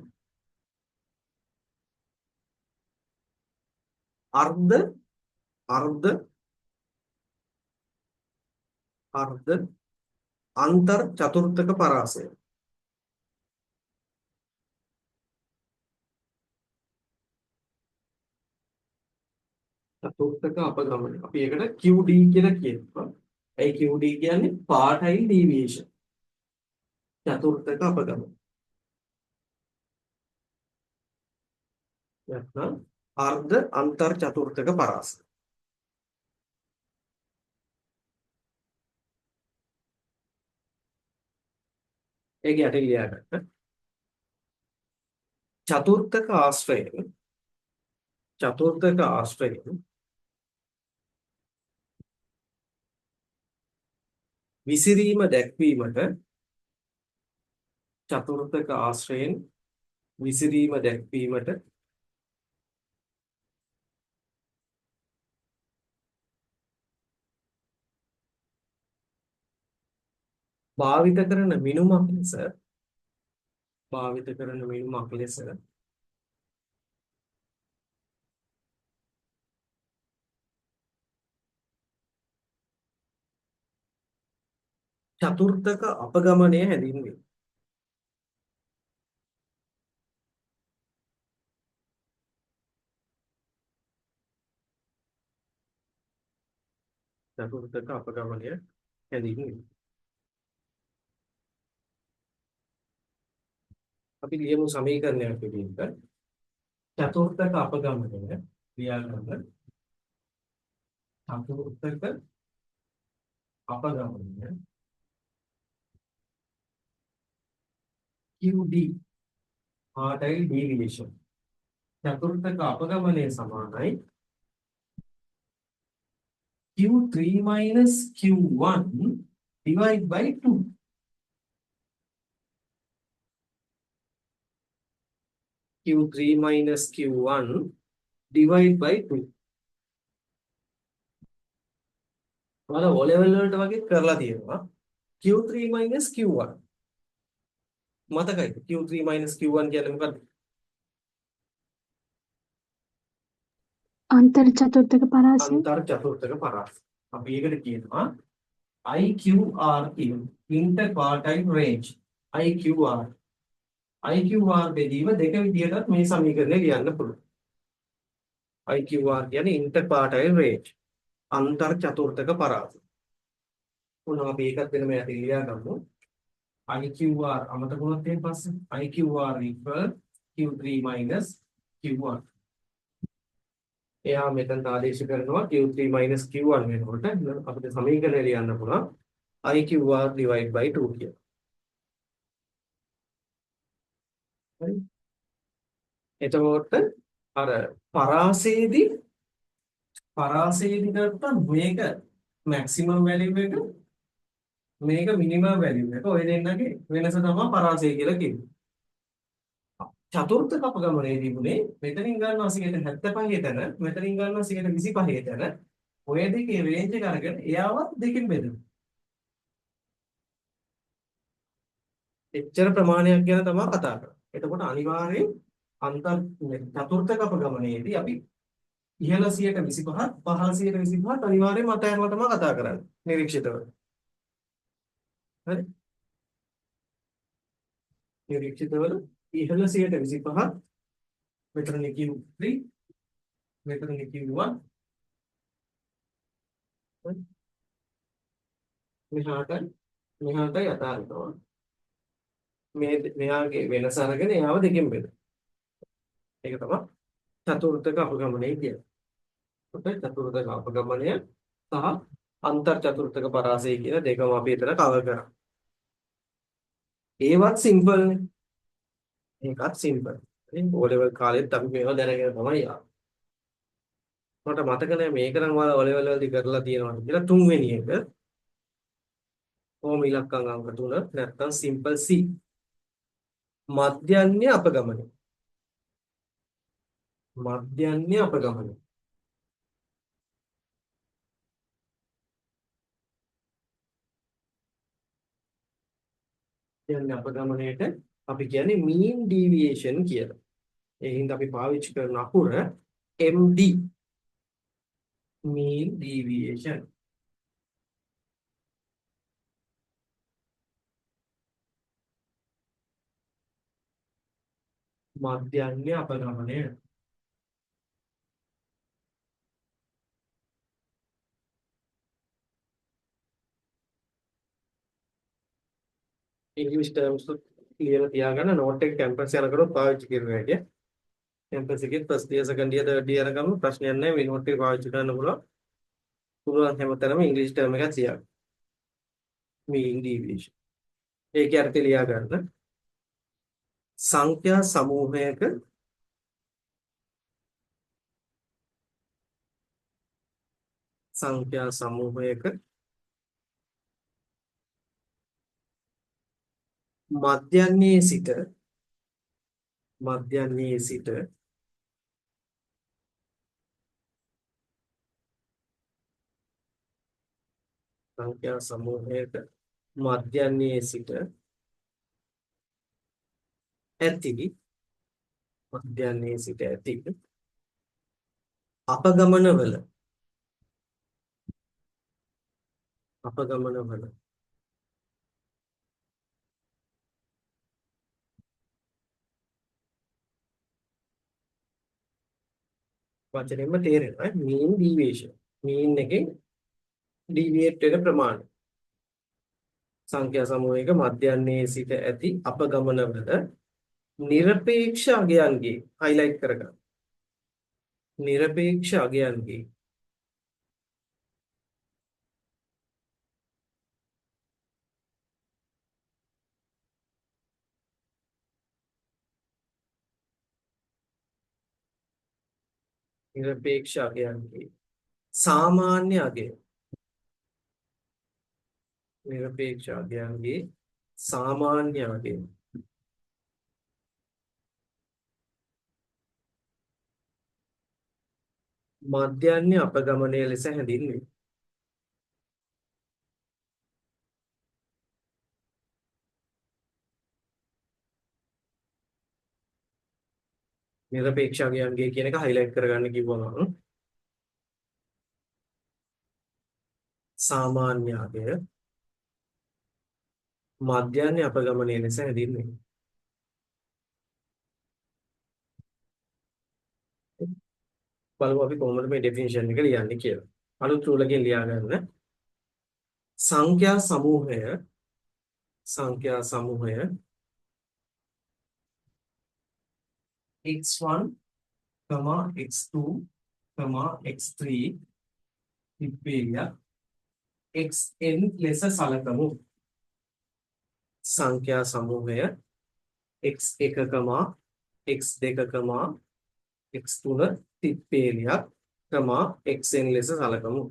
අර්ධ අර්ධ අර්ධ අන්තර් චතුර්ථක පරාසය. චතුර්ථක අපගමන. අපි ඒකට QD කියලා කියනවා. ඒ QD කියන්නේ පාටයිල් ඩීවියේෂන්. චතුර්ථක අපගමන. නැත්නම් අර්ධ අන්තර් චතුර්ථක පරාසය. ඒක යටින් ලියා ගන්න. චතුර්ථක ආශ්‍රයෙන් චතුර්ථක ආශ්‍රයෙන් විසිරීම දැක්වීමට චතුර්ථක ආශ්‍රයෙන් විසිරීම දැක්වීමට භාවිත කරන මිනුමක් ලෙස චතුර්ථක අපගමනය හැඳින්වේ. චතුර්ථක අපගමනය හැඳින්වේ. අපි ලියමු සමීකරණයක් විදිහට චතුර්ථක අපගමනය ලියා ගන්න. චතුර්ථක අපගමනය QD පාටයිල් ඩීවියේෂන්. චතුර්ථක අපගමනය සමානයි Q3 minus Q1 divided by 2. Q3 minus Q1 divided by 2. ඔයාලා O level වලට වගේ කරලා තියෙනවා. Q3 minus Q1. මතකයිද? Q3 minus Q1 කියන්නේ මොකක්ද? අන්තර් චතුර්ථක පරාසය. අන්තර් චතුර්ථක පරාසය. අපි ඒකට කියනවා IQR කියන interquartile range. IQR. IQR බෙදීම දෙක විදිහටත් මේ සමීකරණය ලියන්න පුළුවන්. IQR කියන්නේ interquartile range. අන්තර් චතුර්ථක පරාසය. උන අපි ඒකත් වෙනම යටි ලියා ගමු. IQR අමතක වුණොත් එහෙන් පස්සේ IQR equal Q3 minus Q1. එයා මෙතන ආදේශ කරනවා Q3 minus Q1 වෙනකොට අපිට සමීකරණය ලියන්න පුළුවන් IQR divide by 2 කියලා. හරි. එතකොට අර පරාසයේදී ගත්තා මේක maximum value එක මේක minimum value එක ඔය දෙන්නගේ වෙනස තමයි පරාසය කියලා කියන්නේ. චතුර්ථක අපගමනයේදී උනේ මෙතනින් ගන්නවා 75 තැන මෙතනින් ගන්නවා 25 තැන ඔය දෙකේ රේන්ජ් එක අරගෙන එයාවත් දෙකෙන් බෙදනවා. එච්චර ප්‍රමාණයක් ගැන තමයි කතා කරන්නේ. එතකොට අනිවාර්යෙන් අන්තර් චතුර්ථක අපගමනයේදී අපි ඉහළ 125ත් පහළ 125ත් අනිවාර්යෙන් මත ඇරලා තමයි කතා කරන්නේ නිරීක්ෂිතව. හරි. නිරීක්ෂිතවල ඉහළ 125ත් මෙතන Q3 මෙතන Q1 මෙහාට යථාර්ථව මෙයාගේ වෙනස අරගෙන එයාව දෙකෙන් බෙදලා ඒක තමයි චතුර්ථක අපගමනය කියන්නේ. එතකොට චතුර්ථක අපගමනය සහ අන්තර් චතුර්ථක පරාසය කියන දෙකම අපි එතන කවර් කරා. ඒවත් සිම්පල් නේ. ඒකත් සිම්පල්. ඉතින් O level කාලෙත් අපි මේවා දැනගෙන තමයි ආවේ. මට මතක නෑ මේක නම් ඔයාලා O level වලදී කරලා තියෙනවා කියලා. තුන්වෙනි එක ඕම ඉලක්කම් අංක 3 නැත්නම් සිම්පල් C. මධ්‍යන්‍ය අපගමනය. මධ්‍යන්‍ය අපගමනය. මධ්‍යන්‍ය අපගමනයට අපි කියන්නේ mean deviation කියලා. ඒ හින්දා අපි පාවිච්චි කරන අකුර MD mean deviation. මධ්‍යන්‍ය අපගමනය. ඉංග්‍රීසි ටර්ම්ස් ලියලා තියාගන්න නෝට් එක කැම්පස් යනකොට පාවිච්චි කරන හැටි. කැම්පස් එකේ first year second year third year යනකම් ප්‍රශ්නයක් නැහැ මේ නෝට් එක පාවිච්චි කරන්න පුළුවන්. පුළුවන් හැමතැනම ඉංග්‍රීසි ටර්ම් එකක් තියාගන්න. mean deviation. ඒක අර්ථය ලියා ගන්න. සංඛ්‍යා සමූහයක මධ්‍යන්‍යයේ සිට සංඛ්‍යා සමූහයක මධ්‍යන්‍යයේ සිට ඇති අපගමනවල වචනෙන්ම තේරෙනවා mean deviation. mean එකෙන් deviate වෙන ප්‍රමාණය. සංඛ්‍යා සමූහයක මධ්‍යන්‍යයේ සිට ඇති අපගමනවල නිරපේක්ෂ අගයන්ගේ highlight කරගන්න. නිරපේක්ෂ අගයන්ගේ සාමාන්‍ය අගය. නිරපේක්ෂ අගයන්ගේ සාමාන්‍ය අගය. මධ්‍යන්‍ය අපගමනය ලෙස හැඳින්වේ. නිරපේක්ෂ අගයන්ගේ කියන එක highlight කරගන්න කිව්වම සාමාන්‍ය අගය මධ්‍යන්‍ය අපගමනය ලෙස හැඳින්වේ. බලමු අපි කොහොමද මේ ඩෙෆිනිෂන් එක ලියන්නේ කියලා. අලුත් රූල් එකෙන් ලියා ගන්න. සංඛ්‍යා සමූහය x1, x2, x3 ඉපේරියා xn ලෙස සලකමු. සංඛ්‍යා සමූහය x1, x2, x3 තිප්පේලියක් xn ලෙස සලකමු.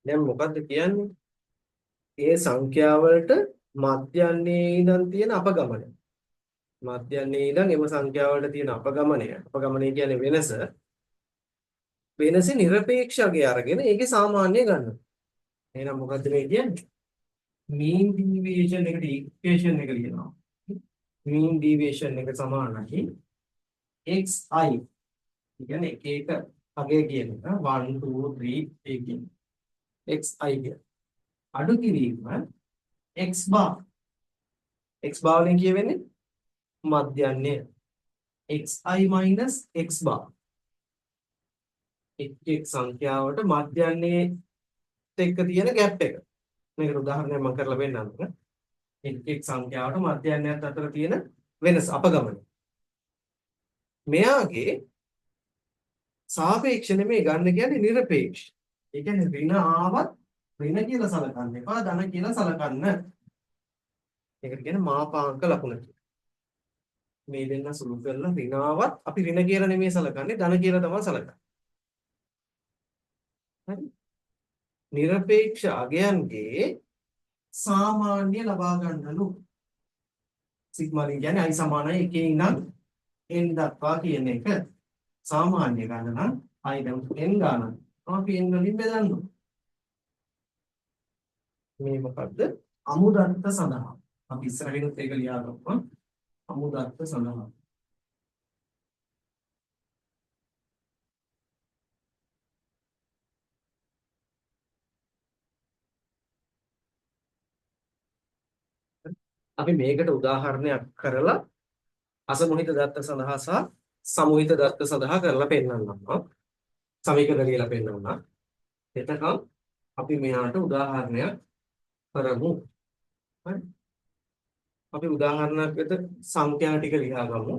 දැන් මොකද්ද කියන්නේ? ඒ සංඛ්‍යාවලට මධ්‍යන්‍යයේ ඉඳන් තියෙන අපගමනය. මධ්‍යන්‍යයේ ඉඳන් එම සංඛ්‍යාවලට තියෙන අපගමනය. අපගමනය කියන්නේ වෙනස. වෙනස නිරපේක්ෂ අගය අරගෙන ඒකේ සාමාන්‍ය ගන්න. එහෙනම් මොකද්ද මේ කියන්නේ? mean deviation එකට equation එක ලියනවා. mean deviation එක සමානයි xi. කියන්නේ එක අගය කියන එක 1 2 3 ඒ කියන්නේ xi කියන. අඩු කිරීම x bar. x bar වලින් කියවෙන්නේ මධ්‍යන්‍ය. xi minus x bar. එක් සංඛ්‍යාවට මධ්‍යන්‍යයේ එක්ක තියෙන ગેප් එක. මේකට උදාහරණයක් මම කරලා පෙන්නන්නම්. එක් සංඛ්‍යාවට මධ්‍යයන්යත් අතර තියෙන වෙනස අපගමන. මෙයාගේ සාපේක්ෂ නෙමෙයි ගන්න කියන්නේ නිරපේක්ෂ. ඒ කියන්නේ ඍණ ආවත් ඍණ කියලා සලකන්න එපා ධන කියලා සලකන්න. ඒකට කියන්නේ මාපාංක ලකුණ කියලා. මේ දෙන්න සුළු කරලා ඍණ ආවත් අපි ඍණ කියලා නෙමෙයි සලකන්නේ ධන කියලා තමයි සලකන්නේ. හරි. නිරපේක්ෂ අගයන්ගේ සාමාන්‍ය ලබා ගන්නලු. සිග්මා කියන්නේ i සමානයි 1 ඉඳන් n දක්වා කියන එක. සාමාන්‍ය ගන්න නම් i දැන් n ගන්න. අපි n වලින් බෙදන්න. මේ මොකද්ද? අමුදත්ත සඳහා. අපි ඉස්සරහිනුත් ඒක ලියාගමු. අමුදත්ත සඳහා. අපි මේකට උදාහරණයක් කරලා අසමුහිත දත්ත සඳහා සහ සමුහිත දත්ත සඳහා කරලා පෙන්නන්නම්. සමීකරණ කියලා පෙන්නන්නම්. එතකම් අපි මෙයාට උදාහරණයක් කරමු. හරි. අපි උදාහරණයකට සංඛ්‍යා ටික ලියා ගමු.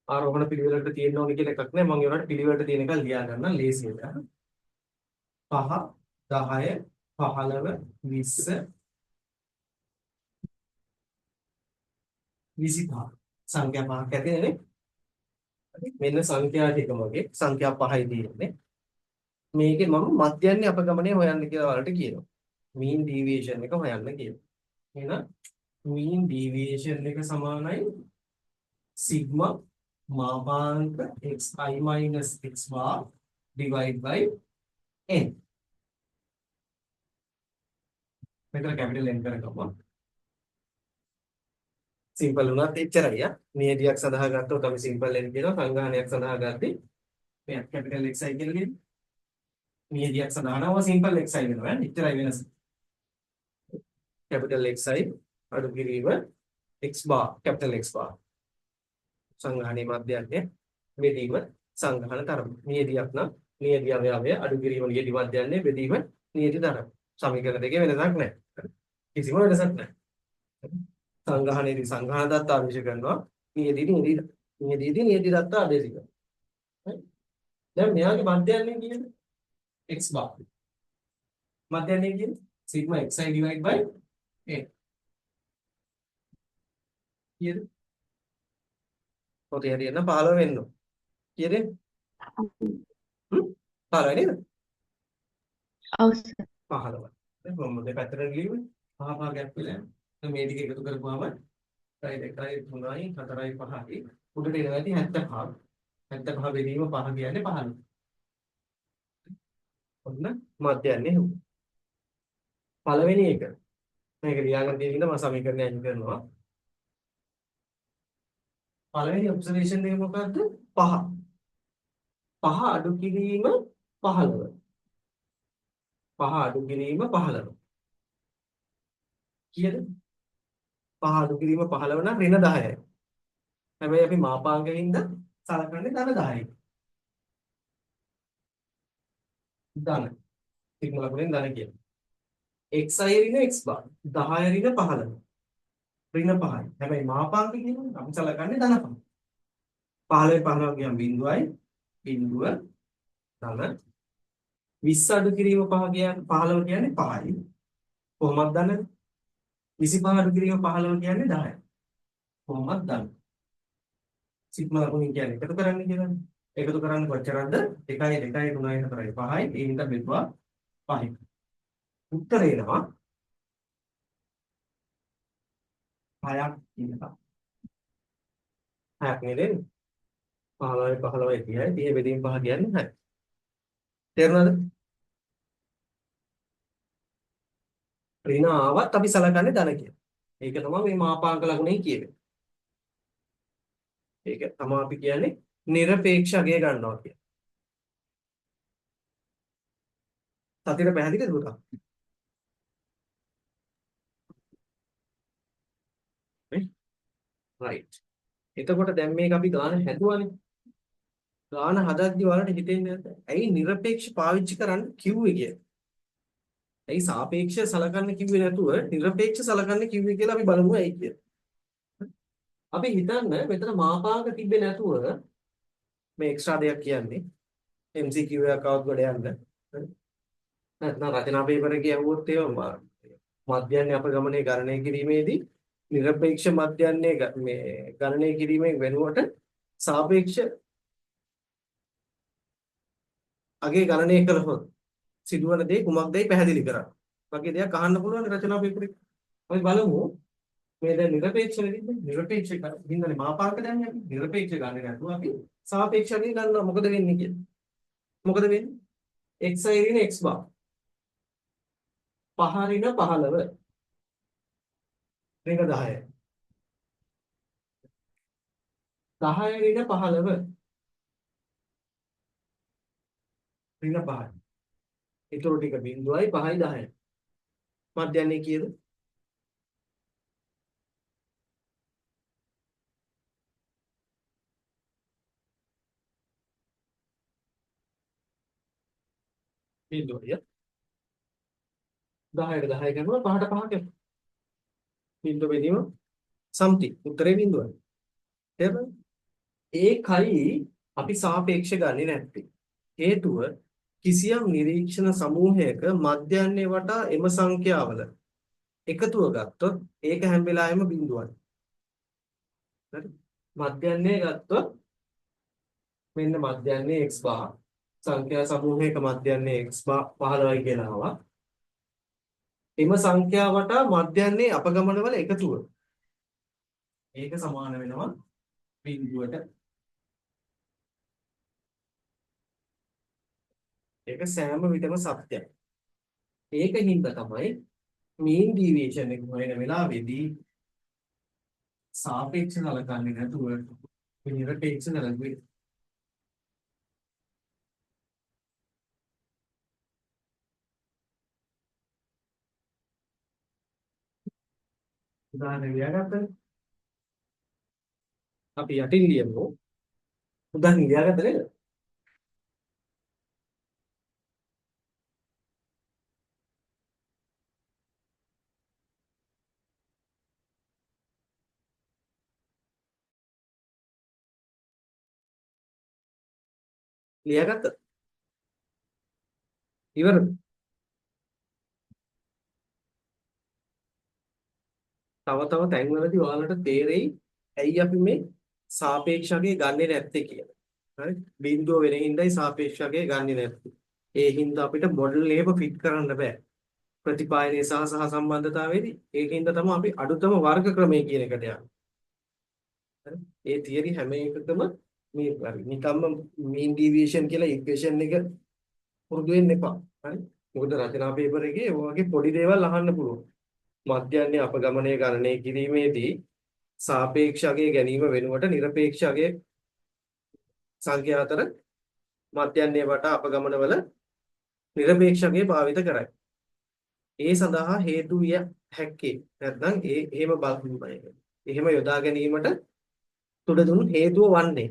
ආරෝහණ පිළිවෙලකට තියෙන්න ඕනේ කියලා එකක් නෑ. මම ඒවට පිළිවෙලට තියෙන එක ලියා ගන්න ලේසියට. 5 10 15 20 25 සංඛ්‍යා පහක් ඇතිනේ. මෙන්න සංඛ්‍යා ටික මගේ සංඛ්‍යා 5යි තියෙන්නේ. මේකේ මම මධ්‍යන්නේ අපගමනය හොයන්න කියලා වලට කියනවා. mean deviation එක හොයන්න කියනවා. එහෙනම් mean deviation එක සමානයි sigma මාපාංක xi minus x bar divide by n. මෙතන කැපිටල් n කරගමු. සිම්පල් උනත් එච්චරයි ආ. නියතියක් සඳහා ගත්තොත් අපි සිම්පල් n කියනවා. සංගාහනයක් සඳහා ගත්තේ මෙයක් කැපිටල් xi කියලා කියනවා. නියතියක් සඳහා නම් සිම්පල් xi වෙනවා. එච්චරයි වෙනස. කැපිටල් xi අඩු කිරීම x bar capital x bar. සංගාහනයේ මධ්‍යයන්ය බෙදීම සංගාහන තරම. නියතියක් නම් නියති අවයවය අඩු කිරීම නියති මධ්‍යයන්ය බෙදීම නියති තරම. සමීකරණ දෙකේ වෙනසක් නැහැ. කිසිම වෙනසක් නැහැ. සංගාහනයේදී සංගාහන දත්ත ආදේශ කරනවා. නියතිදී නියති දත්ත ආදේශ කරනවා. හරි. දැන් මෙයාගේ මධ්‍යයන්ය කියන්නේ x bar. මධ්‍යයන්ය කියන්නේ sigma xi divide by n. කීයද? පොතේ හරියන්න 15 වෙන්න ඕන. කීයද? 15 නේද? ඔව් සර්. 15. දැන් කොහොමද පැත්තට ගිහින් පහ භාගයක් වෙලා යනවා. දැන් මේ ටික එකතු කරපුවාම 2 3යි 4යි 5යි උඩට එනවා ඇති 75. 75 බෙදීම 5 කියන්නේ 15. ඔන්න මධ්‍යයන්නේ හුරු. පළවෙනි එක. මේක ලියාගන්න තියෙන ඉඳ මම සමීකරණය අයින් කරනවා. පළවෙනි ඔබ්සර්වේෂන් එක මොකද්ද? 5. 5 අඩු කිරීම 15. 5 අඩු කිරීම 15. කීයද? 5 අඩු කිරීම 15 නම් ඍණ 10යි. හැබැයි අපි මාපාංකයෙන්ද සලකන්නේ ධන 10යි. ධන. සිග්මා ලකුණෙන් ධන කියන. xi ඍණ x bar 10 ඍණ 15. ඍණ 5යි. හැබැයි මාපාංක කියන්නේ අපි සලකන්නේ ධන 5. 15 15 ගියම් බිඳුවයි බිඳුව ධන 20 අඩු කිරීම 5 කියන්නේ 15 කියන්නේ 5යි. කොහොමද ධන? 25 අඩු කිරීම 15 කියන්නේ 10යි. කොහොමද ධන? සිග්මා ලකුණින් කියන්නේ එකතු කරන්නේ කියලා. එකතු කරන්නේ කොච්චරද? 1 2 3 4 5යි. ඒ හින්දා බෙදුවා 5යි. උත්තරේ එනවා 6ක් කියලා. 6ක් නේද? 15යි 15යි 30යි 30 බෙදීම 5 කියන්නේ 6. තේරුණාද? ඍණ ආවත් අපි සලකන්නේ ධන කියලා. ඒක තමයි මේ මාපාංක ලකුණේ කියන්නේ. ඒක තමයි අපි කියන්නේ නිරපේක්ෂ අගය ගන්නවා කියන්නේ. සතියට පැහැදිලිද පුතා? right. එතකොට දැන් මේක අපි ගාන හැදුවානේ. ගාන හදද්දි වලට හිතෙන්නේ නැද්ද? ඇයි නිරපේක්ෂ පාවිච්චි කරන්න කිව්වේ කියලා? ඇයි සාපේක්ෂ සලකන්න කිව්වේ නැතුව නිරපේක්ෂ සලකන්න කිව්වේ කියලා අපි බලමු ඇයි කියලා. අපි හිතන්න මෙතන මාපාක තිබ්බේ නැතුව මේ එක්ස්ට්‍රා දෙයක් කියන්නේ MCQ එකක් આવුත් ගොඩ යන්න. නැත්නම් රචනා පේපර් එකේ යවුවොත් ඒව මධ්‍යන්නේ අපගමනය ගණනය කිරීමේදී නිරපේක්ෂ මධ්‍යන්නේ මේ ගණනය කිරීමේ වෙනුවට සාපේක්ෂ අගේ ගණනය කළහොත් සිදුවන දේ කුමක්දයි පැහැදිලි කරන්න. වගේ දෙයක් අහන්න පුළුවන් රචනා පේපර් එකේ. අපි බලමු මේ දැන් නිරපේක්ෂ නෙවෙයි නිරපේක්ෂ හින්දානේ මාපාක දැන් අපි නිරපේක්ෂ ගන්න නැතුව අපි සාපේක්ෂකේ ගන්නවා. මොකද වෙන්නේ කියලා. මොකද වෙන්නේ? x රින x bar. පහ රින 15 රින 10. 10 රින 15 රින 5. ඊටු ටික බිඳුවයි 5යි 10යි. මධ්‍යන්නේ කීයද? බිඳුවයි. 10ට 10 කරනවා 5ට 5 කරනවා. බිඳුව බෙදීම සම්ති. උත්තරේ බිඳුවයි. තේරුණාද? ඒකයි අපි සාපේක්ෂ ගන්නේ නැත්තේ. හේතුව කිසියම් නිරීක්ෂණ සමූහයක මධ්‍යන්නේ වටා එම සංඛ්‍යාවල එකතුව ගත්තොත් ඒක හැම වෙලාවෙම බිඳුවයි. හරි? මධ්‍යන්නේ ගත්තොත් මෙන්න මධ්‍යන්නේ x bar සංඛ්‍යා සමූහයක මධ්‍යන්නේ x bar 15යි කියලා ආවා. එම සංඛ්‍යාව වටා මධ්‍යන්නේ අපගමන වල එකතුව. ඒක සමාන වෙනවා බිඳුවට. ඒක සෑම විටම සත්‍යයි. ඒකින්ද තමයි mean deviation එක හොයන වෙලාවේදී සාපේක්ෂ සලකන්නේ නැතුව නිරපේක්ෂ සලකුවේ. උදාහරණ ලියාගත්තද? අපි යටින් ලියමු. උදාහරණ ලියාගත්තද නේද? ලියාගත්තද? ඉවරද? තව තැන්වලදී ඔයාලට තේරෙයි ඇයි අපි මේ සාපේක්ෂකේ ගන්නෙ නැත්තේ කියලා. හරි? බිඳුව වෙන හින්දායි සාපේක්ෂකේ ගන්නෙ නැත්තේ. ඒ හින්දා අපිට මොඩල් එකක ෆිට කරන්න බෑ. ප්‍රතිපායනයේ සහ සහසම්බන්ධතාවයේදී ඒකින්ද තමයි අපි අඩුතම වර්ග ක්‍රමය කියන එකට යන්නේ. හරි? ඒ තියරි හැම එකකම මේ හරි නිකම්ම mean deviation කියලා ඉක්වේෂන් එක පුරුදු වෙන්න එපා. හරි? මොකද රචනා පේපර් එකේ ඔය වගේ පොඩි දේවල් අහන්න පුළුවන්. මධ්‍යන්නේ අපගමනය ගණනය කිරීමේදී සාපේක්ෂකයේ ගැනීම වෙනුවට නිරපේක්ෂකයේ සංඛ්‍යා අතර මධ්‍යන්නේ වටා අපගමනවල නිරපේක්ෂකයේ භාවිත කරයි. ඒ සඳහා හේතු විය හැක්කේ නැත්නම් එහෙම යොදා ගැනීමට තුඩ දුන් හේතුව වන්නේ.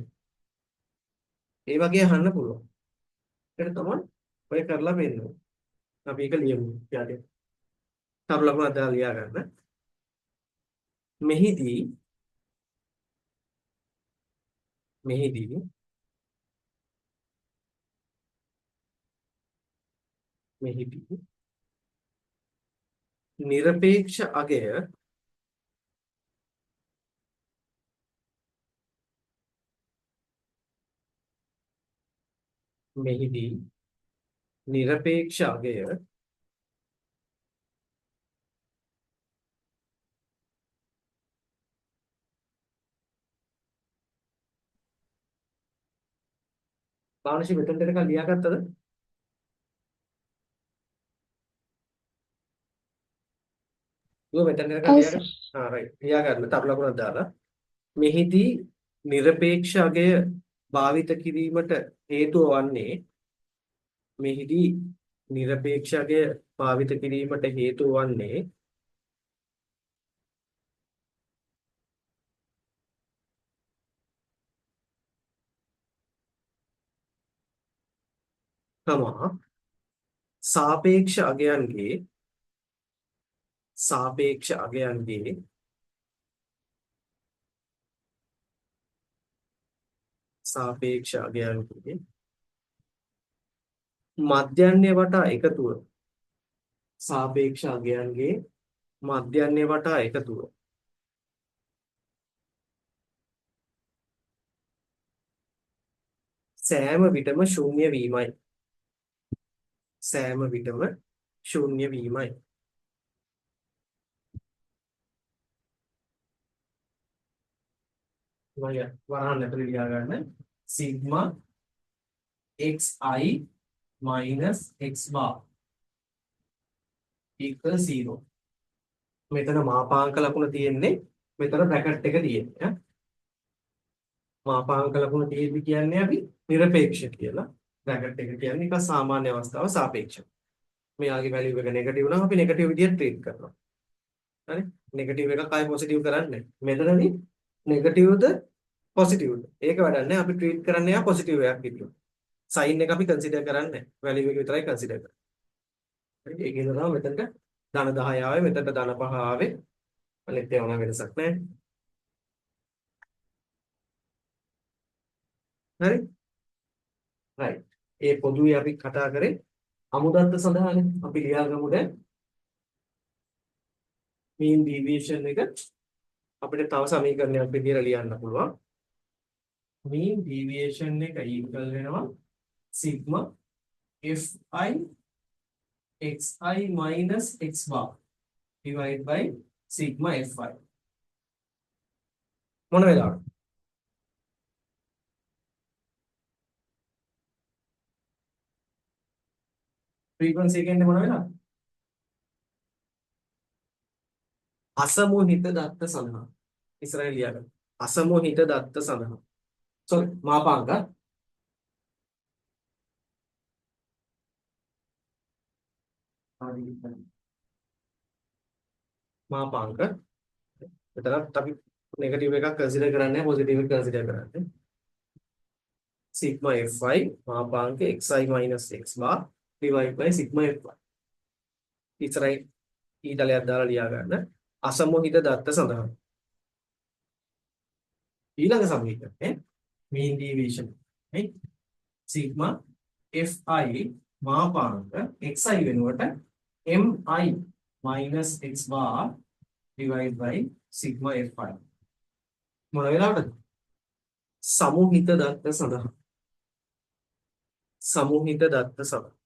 ඒ වගේ අහන්න පුළුවන්. ඒක තමයි ඔය කරලා වෙන්නේ. අපි ඒක ලියමු. යාගේ. තරුලකම අදලා ලියා ගන්න. මෙහිදී නිරපේක්ෂ අගය මෙහිදී නිරපේක්ෂ අගය පාවනශි මෙතන දෙනකන් ලියාගත්තද? දුව මෙතන දෙනකන් ඔව් ලියාගත්තා. රයිට්. ලියා ගන්න තරුලකුණක් දාලා මෙහිදී නිරපේක්ෂ අගය භාවිත කිරීමට හේතුව වන්නේ මෙහිදී නිරපේක්ෂ අගය භාවිත කිරීමට හේතුව වන්නේ තමා සාපේක්ෂ අගයන්ගේ සාපේක්ෂ අගයන්ගේ මධ්‍යන්නේ වටා එකතුව සාපේක්ෂ අගයන්ගේ මධ්‍යන්නේ වටා එකතුව සෑම විටම ශූන්‍ය වීමයි. සෑම විටම ශූන්‍ය වීමයි. මම වරහන් ඇතුලේ ලියා ගන්න sigma xi minus x bar equal 0. මෙතන මාපාංක ලකුණ තියෙන්නේ මෙතන බ්‍රැකට් එක තියෙන්නේ ඈ. මාපාංක ලකුණ තියෙද්දි කියන්නේ අපි නිරපේක්ෂ කියලා. බ්‍රැකට් එක කියන්නේ එක සාමාන්‍ය අවස්ථාව සාපේක්ෂව. මෙයාගේ වැලියු එක නෙගටිව් නම් අපි නෙගටිව් විදියට ට්‍රීට් කරනවා. හරි? නෙගටිව් එකක් ආයි පොසිටිව් කරන්නේ. මෙතනදී නෙගටිව්ද පොසිටිව්ද? ඒක වැඩක් නැහැ. අපි ට්‍රීට් කරන්නේ යා පොසිටිව් එකක් විදියට. සයින් එක අපි කන්සිඩර් කරන්නේ නැහැ. වැලියු එක විතරයි කන්සිඩර් කරන්නේ. හරි? ඒකේද තමයි මෙතනට ධන 10 ආවේ, මෙතනට ධන 5 ආවේ. අනිත් ඒවා නම් වෙනසක් නැහැ. හරි? right. ඒ පොදුවේ අපි කතා කරේ අමුදත්ත සඳහානේ. අපි ලියාගමු දැන් mean deviation එක අපිට තව සමීකරණයක් විදිහට ලියන්න පුළුවන්. mean deviation එක equal වෙනවා sigma fi xi minus x bar divided by sigma fi. මොන වෙලාවද? frequency එකෙන් මොන වෙලාවද? අසමෝහිත දත්ත සඳහා ඉස්සරහින් ලියගන්න. අසමෝහිත දත්ත සඳහා. sorry මාපාංක මාපාංක මෙතනත් අපි නෙගටිව් එකක් කන්සිඩර් කරන්නේ නැහැ පොසිටිව් එක කන්සිඩර් කරන්නේ. sigma fi මාපාංක xi minus x bar divided by sigma fi. ඉස්සරහින් ඊටලයක් දාලා ලියා ගන්න. අසමෝහිත දත්ත සඳහා. ඊළඟ සමීකරණය mean deviation right sigma fi මාපාංක xi වෙනුවට mi minus x bar divided by sigma fi. මොන වෙලාවටද? සමෝහිත දත්ත සඳහා. සමෝහිත දත්ත සඳහා.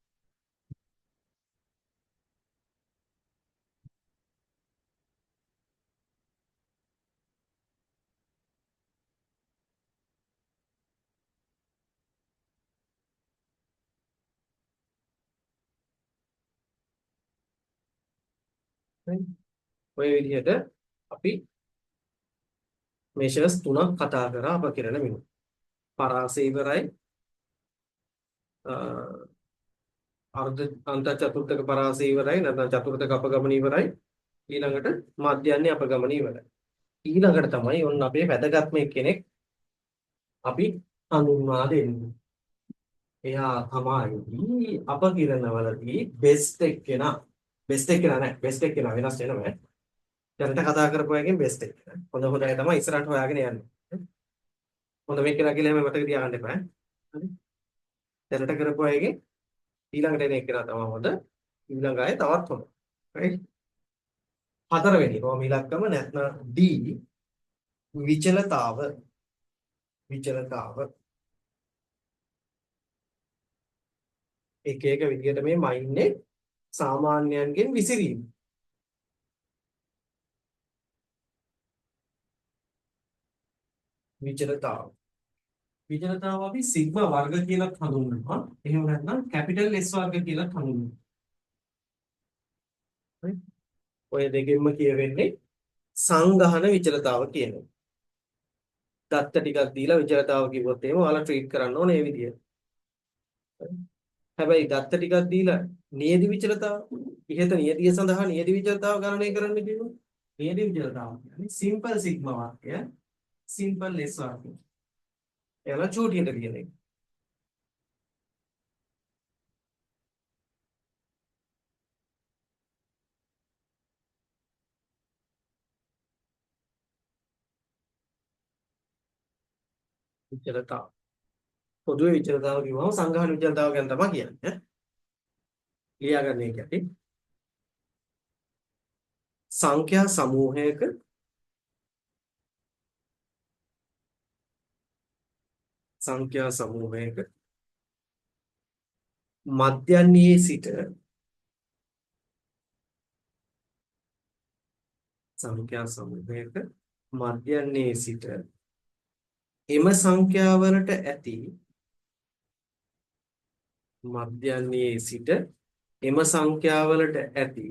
ඔය විදිහට අපි මෙෂර්ස් තුනක් කතා කරා අපකිරණ මිනු. පරාසය ඉවරයි. අර්ධ අන්ත චතුර්ථක පරාසය ඉවරයි. නැත්නම් චතුර්ථක අපගමන ඉවරයි. ඊළඟට මධ්‍යන්නේ අපගමන ඉවරයි. ඊළඟට තමයි ඔන්න අපේ වැදගත්ම කෙනෙක් අපි හඳුන්වා දෙන්නේ. එයා තමයි අපකිරණවලදී බෙස්ට් එක්කෙනා. බෙස්ට් එක්කෙනා නෑ. බෙස්ට් එක්කෙනා වෙනස් වෙනවා. දැනට කතා කරපු එකෙන් බෙස්ට් එක. හොඳ හොඳ අය තමයි ඉස්සරහට හොයාගෙන යන්නේ. හොඳ මේක කියලා කියලා මම මතක තියාගන්න එපා. හරි. දැනට කරපු එකෙන් ඊළඟට එන එක තමයි හොඳ. ඊළඟ අය තවත් හොඳ. right? හතරවෙනි රෝම ඉලක්කම නැත්නම් D විචලතාව. විචලතාව. එක එක විදිහට මේ මයින්නේ සාමාන්‍යයන්ගෙන් විසිරීම. විචලතාව. විචලතාව අපි සිග්මා වර්ග කියලා හඳුන්වනවා. එහෙම නැත්නම් කැපිටල් S වර්ග කියලා හඳුන්වනවා. right? ඔය දෙකෙන්ම කියවෙන්නේ සංගහන විචලතාව කියනවා. දත්ත ටිකක් දීලා විචලතාව කිව්වොත් එහෙම ඔයාලා ට්‍රීට් කරන්න ඕනේ මේ විදියට. හැබැයි දත්ත ටිකක් දීලා නියදි විචලතාව ඉහත නියදිය සඳහා නියදි විචලතාව ගණනය කරන්න කියනවා. නියදි විචලතාව කියන්නේ සිම්පල් සිග්මා වර්ගය, සිම්පල් S වර්ගය. එයාලා චූටියට කියන එක. විචලතාව. පොදුවේ විචලතාව කිව්වම සංඝාන විචලතාව ගැන තමයි කියන්නේ. ලියාගන්න එක ඇති. සංඛ්‍යා සමූහයක සංඛ්‍යා සමූහයක මධ්‍යන්නයේ සිට සංඛ්‍යා සමූහයක මධ්‍යන්නයේ සිට එම සංඛ්‍යාවලට ඇති මධ්‍යන්නයේ සිට එම සංඛ්‍යාවලට ඇති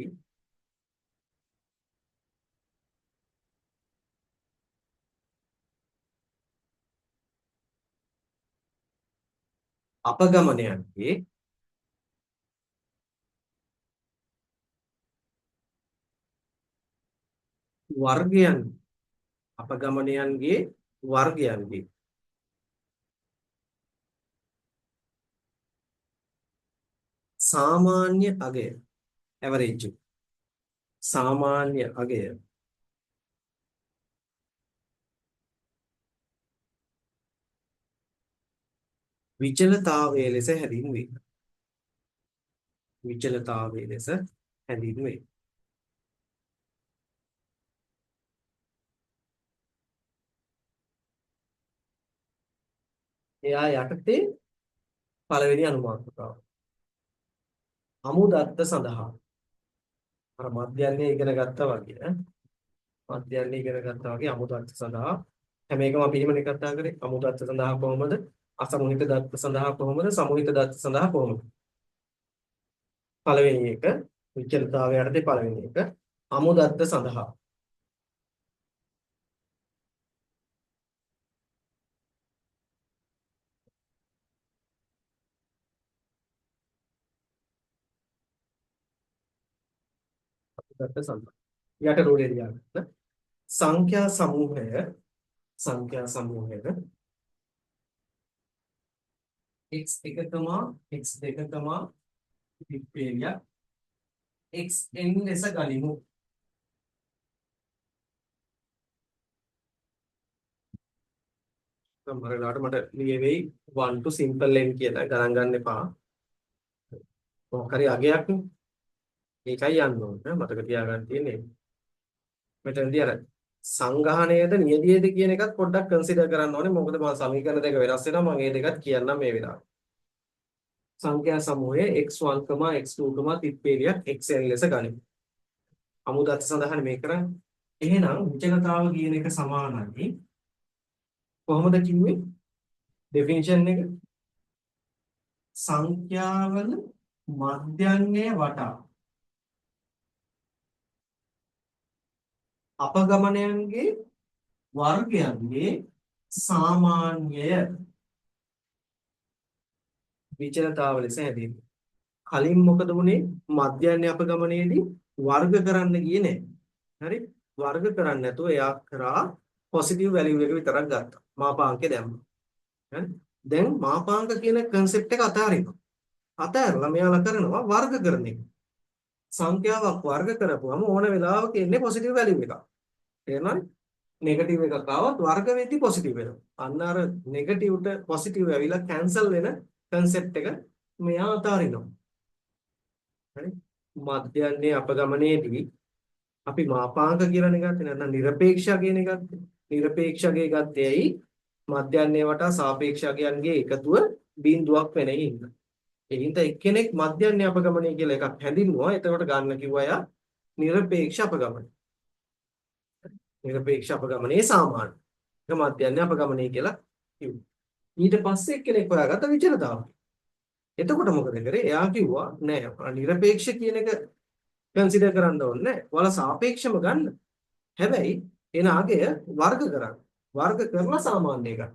අපගමනයන්ගේ වර්ගයන් අපගමනයන්ගේ වර්ගයන්ගේ සාමාන්‍ය අගය ඇවරේජ් සාමාන්‍ය අගය විචලතාවයේ ලෙස හැඳින්වේ. විචලතාවයේ ලෙස හැඳින්වේ. එයා යටතේ පළවෙනි අනුමානතාව. අමුදත්ත සඳහා අර මධ්‍යන්නේ ඉගෙන ගත්තා වගේ මධ්‍යන්නේ ඉගෙන ගත්තා වගේ අමුදත්ත සඳහා හැම එකම අපි එහෙමනේ කතා කරේ. අමුදත්ත සඳහා කොහොමද? අසමුහිත දත්ත සඳහා කොහොමද? සමුහිත දත්ත සඳහා කොහොමද? පළවෙනි එක විචලතාවය යටතේ පළවෙනි එක අමුදත්ත සඳහා දත්ත සඳහා යට රෝලේ ලියන්න. සංඛ්‍යා සමූහය x1 x2 විප්පේලිය xn ලෙස ගනිමු. සමහරවිට මට ලියවෙයි 1 to simple n කියලා ගණන් ගන්න එපා. මොකක් හරි අගයක් නේ. ඒකයි යන්න ඕනේ. මතක තියාගන්න තියෙන්නේ. මෙතනදී අර සංගහණයද නියදියද කියන එකත් පොඩ්ඩක් කන්සිඩර් කරන්න ඕනේ. මොකද මම සමීකරණ දෙක වෙනස් වෙනවා. මම මේ දෙකත් කියන්නම් මේ වෙලාවේ. සංඛ්‍යා සමූහයේ x1, x2, තිප්පේලියක් xn ලෙස ගනිමු. අමුදත්ත සඳහන් මේ කරන්නේ. එහෙනම් විචලතාව කියන එක සමානයි. කොහොමද කිව්වේ? ඩෙෆිනිෂන් එක සංඛ්‍යාවල මධ්‍යන්නය වටා අපගමනයන්ගේ වර්ගයන්ගේ සාමාන්‍යය විචලතාව ලෙස හැදෙන්නේ. කලින් මොකද වුනේ? මධ්‍යන්නේ අපගමනයේදී වර්ග කරන්න ගියේ නැහැ. හරි? වර්ග කරන්නේ නැතුව එයා කරා පොසිටිව් වැලියු එක විතරක් ගත්තා. මාපාංකේ දැම්මා. හරි? දැන් මාපාංක කියන concept එක අතාරිනවා. අතහැරලා මෙයාලා කරනවා වර්ග කරන එක. සංඛ්‍යාවක් වර්ග කරපුවම ඕන වෙලාවක එන්නේ පොසිටිව් වැලියු එකක්. තේරෙනවද? නෙගටිව් එකක් ආවත් වර්ග වෙද්දී පොසිටිව් වෙනවා. අන්න අර නෙගටිව්ට පොසිටිව් ඇවිල්ලා කැන්සල් වෙන concept එක මෙයා අතාරිනවා. හරි? මධ්‍යන්නේ අපගමනයේදී අපි මාපාංක කියලා ගත්තේ නැත්නම් නිරපේක්ෂ කියන එක ගත්තේ. නිරපේක්ෂකයේ ගත්තේ ඇයි? මධ්‍යන්නේ වටා සාපේක්ෂකයන්ගේ එකතුව බිඳුවක් වෙන හින්දා. ඒ හින්දා එක්කෙනෙක් මධ්‍යන්නේ අපගමනය කියලා එකක් හැඳින්වුවා. එතකොට ගන්න කිව්වා යා නිරපේක්ෂ අපගමනය. නිරපේක්ෂ අපගමනයේ සාමාන්‍ය. ඒක මධ්‍යන්නේ අපගමනය කියලා කිව්වා. ඊට පස්සේ එක්කෙනෙක් හොයාගත්ත විචලතාව. එතකොට මොකද කරේ? එයා කිව්වා නෑ නිරපේක්ෂ කියන එක කන්සිඩර් කරන්න ඕනේ නෑ. ඔයාලා සාපේක්ෂම ගන්න. හැබැයි එන අගය වර්ග කරන්න. වර්ග කරලා සාමාන්‍ය ගන්න.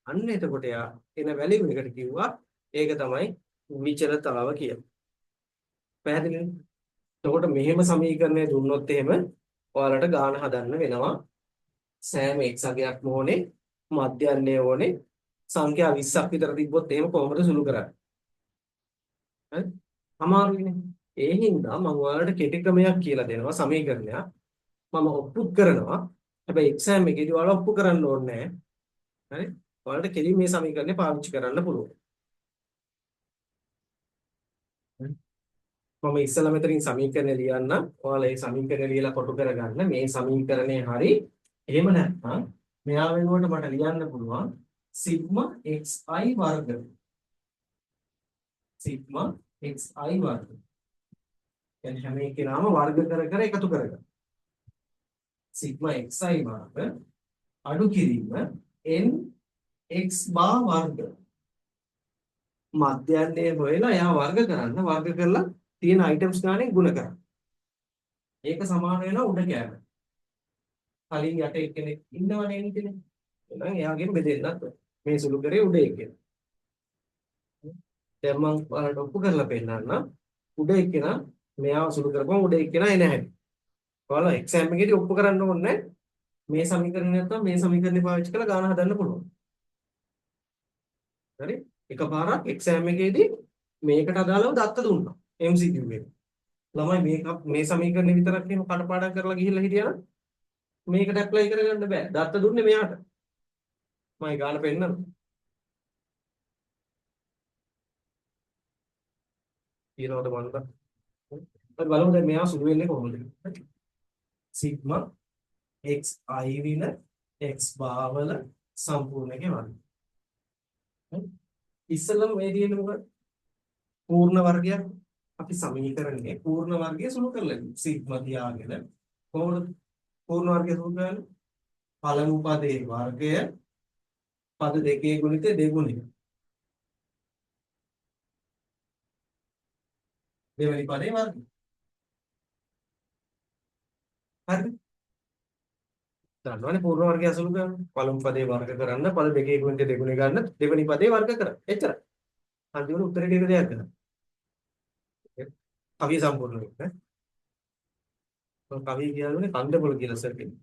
අන්න එතකොට එයා එන වැලියු එකට කිව්වා ඒක තමයි විචලතාව කියලා. පැහැදිලිද? එතකොට මෙහෙම සමීකරණය දුන්නොත් එහෙම ඔයාලට ගාන හදන්න වෙනවා. සෑම x අගයක්ම ඕනේ, මධ්‍යන්නේ ඕනේ. සංඛ්‍යා 20ක් විතර තිබ්බොත් එහෙම කොහොමද සුළු කරන්නේ? හරි? අමාරුයිනේ. ඒ හින්දා මම ඔයාලට කෙටි ක්‍රමයක් කියලා දෙනවා සමීකරණයක්. මම ඔප්පු කරනවා. හැබැයි එක්සෑම් එකේදී ඔයාලා ඔප්පු කරන්න ඕනේ නැහැ. හරි? ඔයාලට කෙලින් මේ සමීකරණය පාවිච්චි කරන්න පුළුවන්. මම ඉස්සෙල්ලා මෙතනින් සමීකරණය ලියන්නම්. ඔයාලා මේ සමීකරණය ලියලා කොටු කරගන්න. මේ සමීකරණය හරි. එහෙම නැත්නම් මෙයා වෙනුවට මට ලියන්න පුළුවන් සිග්මා xi වර්ග. සිග්මා xi වර්ග. يعني හැම එකේම වර්ග කර කර එකතු කරගන්න. සිග්මා xi වර්ග අඩු කිරීම n x බා වර්ග. මධ්‍යයන්යේ හොයලා එයා වර්ග කරලා තියෙන අයිටම්ස් ගානේ ගුණ කරන්න. ඒක සමාන වෙනවා උඩ කෑම. කලින් යට එක්කෙනෙක් ඉන්නවනේ නේද? එහෙනම් එයාගෙන් බෙදෙන්නත් ඕනේ. මේ සුළු කරේ උඩ එක්කෙන. දැන් මම ඔයාලට ඔප්පු කරලා පෙන්නන්නම්. උඩ එක්කෙන මෙයාව සුළු කරපුවම උඩ එක්කෙන එන හැටි. ඔයාලා එක්සෑම් එකේදී ඔප්පු කරන්න ඕනේ මේ සමීකරණය නැත්නම් මේ සමීකරණේ පාවිච්චි කරලා ගාන හදන්න පුළුවන්. හරි? එකපාරක් එක්සෑම් එකේදී මේකට අදාළව දත්ත දුන්නා. MCQ එක. ළමයි මේ සමීකරණේ විතරක් එහෙම කටපාඩම් කරලා ගිහිල්ලා හිටියනම් මේකට ඇප්ලයි කරගන්න බෑ. දත්ත දුන්නේ මෙයාට. මම ගාන පෙන්නන්න. ඊළඟට බලන්න. අපි බලමු දැන් මෙයා සුළු වෙන්නේ කොහොමද? සිග්මා xi වින x බාවල සම්පූර්ණකේ වර්ගය. ඉස්සෙල්ලම මේ තියෙන්නේ මොකක්ද? පූර්ණ වර්ගයක්. අපි සමීකරණයේ පූර්ණ වර්ගය සුළු කරලා සිග්මා තියාගෙන කොහොමද පූර්ණ වර්ගය සුළු කරන්නේ? පළමු පදේ වර්ගය පද දෙකේ ගුණිත දෙගුණය. දෙවෙනි පදේ වර්ගය. හරිද? දන්නවනේ පූර්ණ වර්ගය අසුළු කරන්න. පළමු පදේ වර්ග කරන්න පද දෙකේ ගුණිත දෙගුණය ගන්න දෙවෙනි පදේ වර්ග කරන්න. එච්චරයි. අන්තිමට උත්තරේ ටික දෙයක් කරන්න. කවිය සම්පූර්ණ වෙන්නේ. කවිය කියන්නේ කන්දපොළ කියලා සර් කෙනෙක්.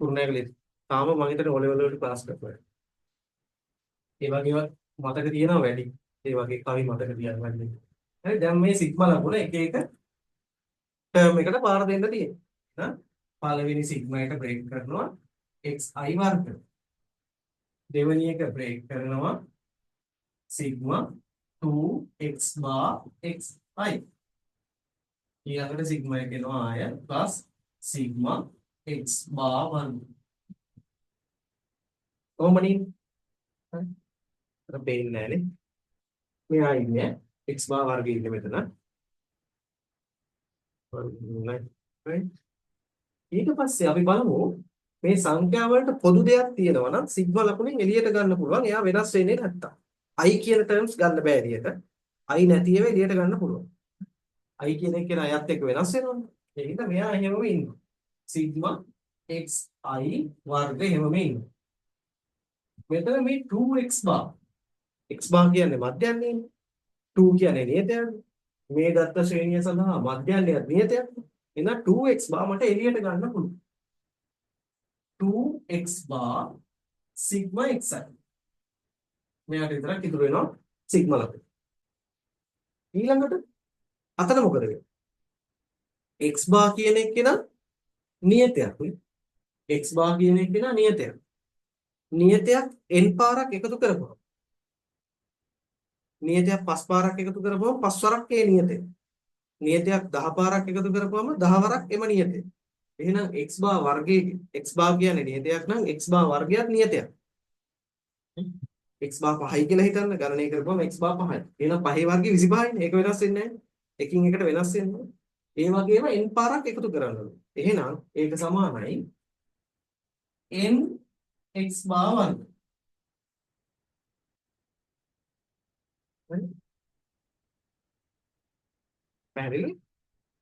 පුරුණෑගලේ. තාම මම හිතන්නේ ඔලෙවල් වලට ක්ලාස් කරනවා. ඒ වගේම මතක තියෙනවා වැඩි. ඒ වගේ කවි මතක තියාගන්න වැඩි. හරි දැන් මේ සිග්මා ලකුණ එක එක ටර්ම් එකට පාර දෙන්න තියෙනවා. පළවෙනි සිග්මා එක බ්‍රේක් කරනවා xi වර්ග. දෙවෙනි එක බ්‍රේක් කරනවා සිග්මා 2x bar xi. ඊළඟට සිග්මා එක එනවා ආය ප්ලස් සිග්මා x bar 1. කොහොමනේ? හරි. අර පේන්නේ නැහනේ. මෙයා ඉන්නේ x bar වර්ගයේ ඉන්නේ මෙතන. right. ඊට පස්සේ අපි බලමු මේ සංඛ්‍යා වලට පොදු දෙයක් තියෙනවා නම් සිග්මා ලකුණෙන් එළියට ගන්න පුළුවන්. එයා වෙනස් වෙන්නේ නැත්තම්. i කියන ටර්ම්ස් ගන්න බෑ එළියට. i නැති ඒවා එළියට ගන්න පුළුවන්. i කියන එක කියන අයත් එක්ක වෙනස් වෙනවනේ. ඒ හින්දා මෙයා එහෙමම ඉන්නවා. සිග්මා xi වර්ග එහෙමම ඉන්නවා. මෙතන මේ 2x bar. x bar කියන්නේ මධ්‍යයන්නේ. 2 කියන්නේ නියතයන්නේ. මේ දත්ත ශ්‍රේණිය සඳහා මධ්‍යයන්නේ නියතයක්. එහෙනම් 2x bar මට එළියට ගන්න පුළුවන්. 2x bar sigma xi. මෙයාට විතරක් ඉතුරු වෙනවා සිග්මා ලකුණ. ඊළඟට අතන මොකද වෙන්නේ? x bar කියන එක න නියතයක් නේ. x bar කියන එක න නියතයක්. නියතයක් n පාරක් එකතු කරපුවා. නියතයක් 5 පාරක් එකතු කරපුවම 5 වරක් ඒ නියතය. නියතයක් 10 පාරක් එකතු කරපුවම 10 වරක් එම නියතය. එහෙනම් x bar වර්ගයේ x bar කියන්නේ නියතයක් නම් x bar වර්ගයක් නියතයක්. x bar 5යි කියලා හිතන්න ගණනය කරපුවම x bar 5යි. එහෙනම් 5 වර්ගයේ 25යිනේ. ඒක වෙනස් වෙන්නේ නැහැ. එකින් එකට වෙනස් වෙන්නේ. ඒ වගේම n පාරක් එකතු කරන්න ඕනේ. එහෙනම් ඒක සමානයි n x bar වර්ග. හරි? පැහැදිලි?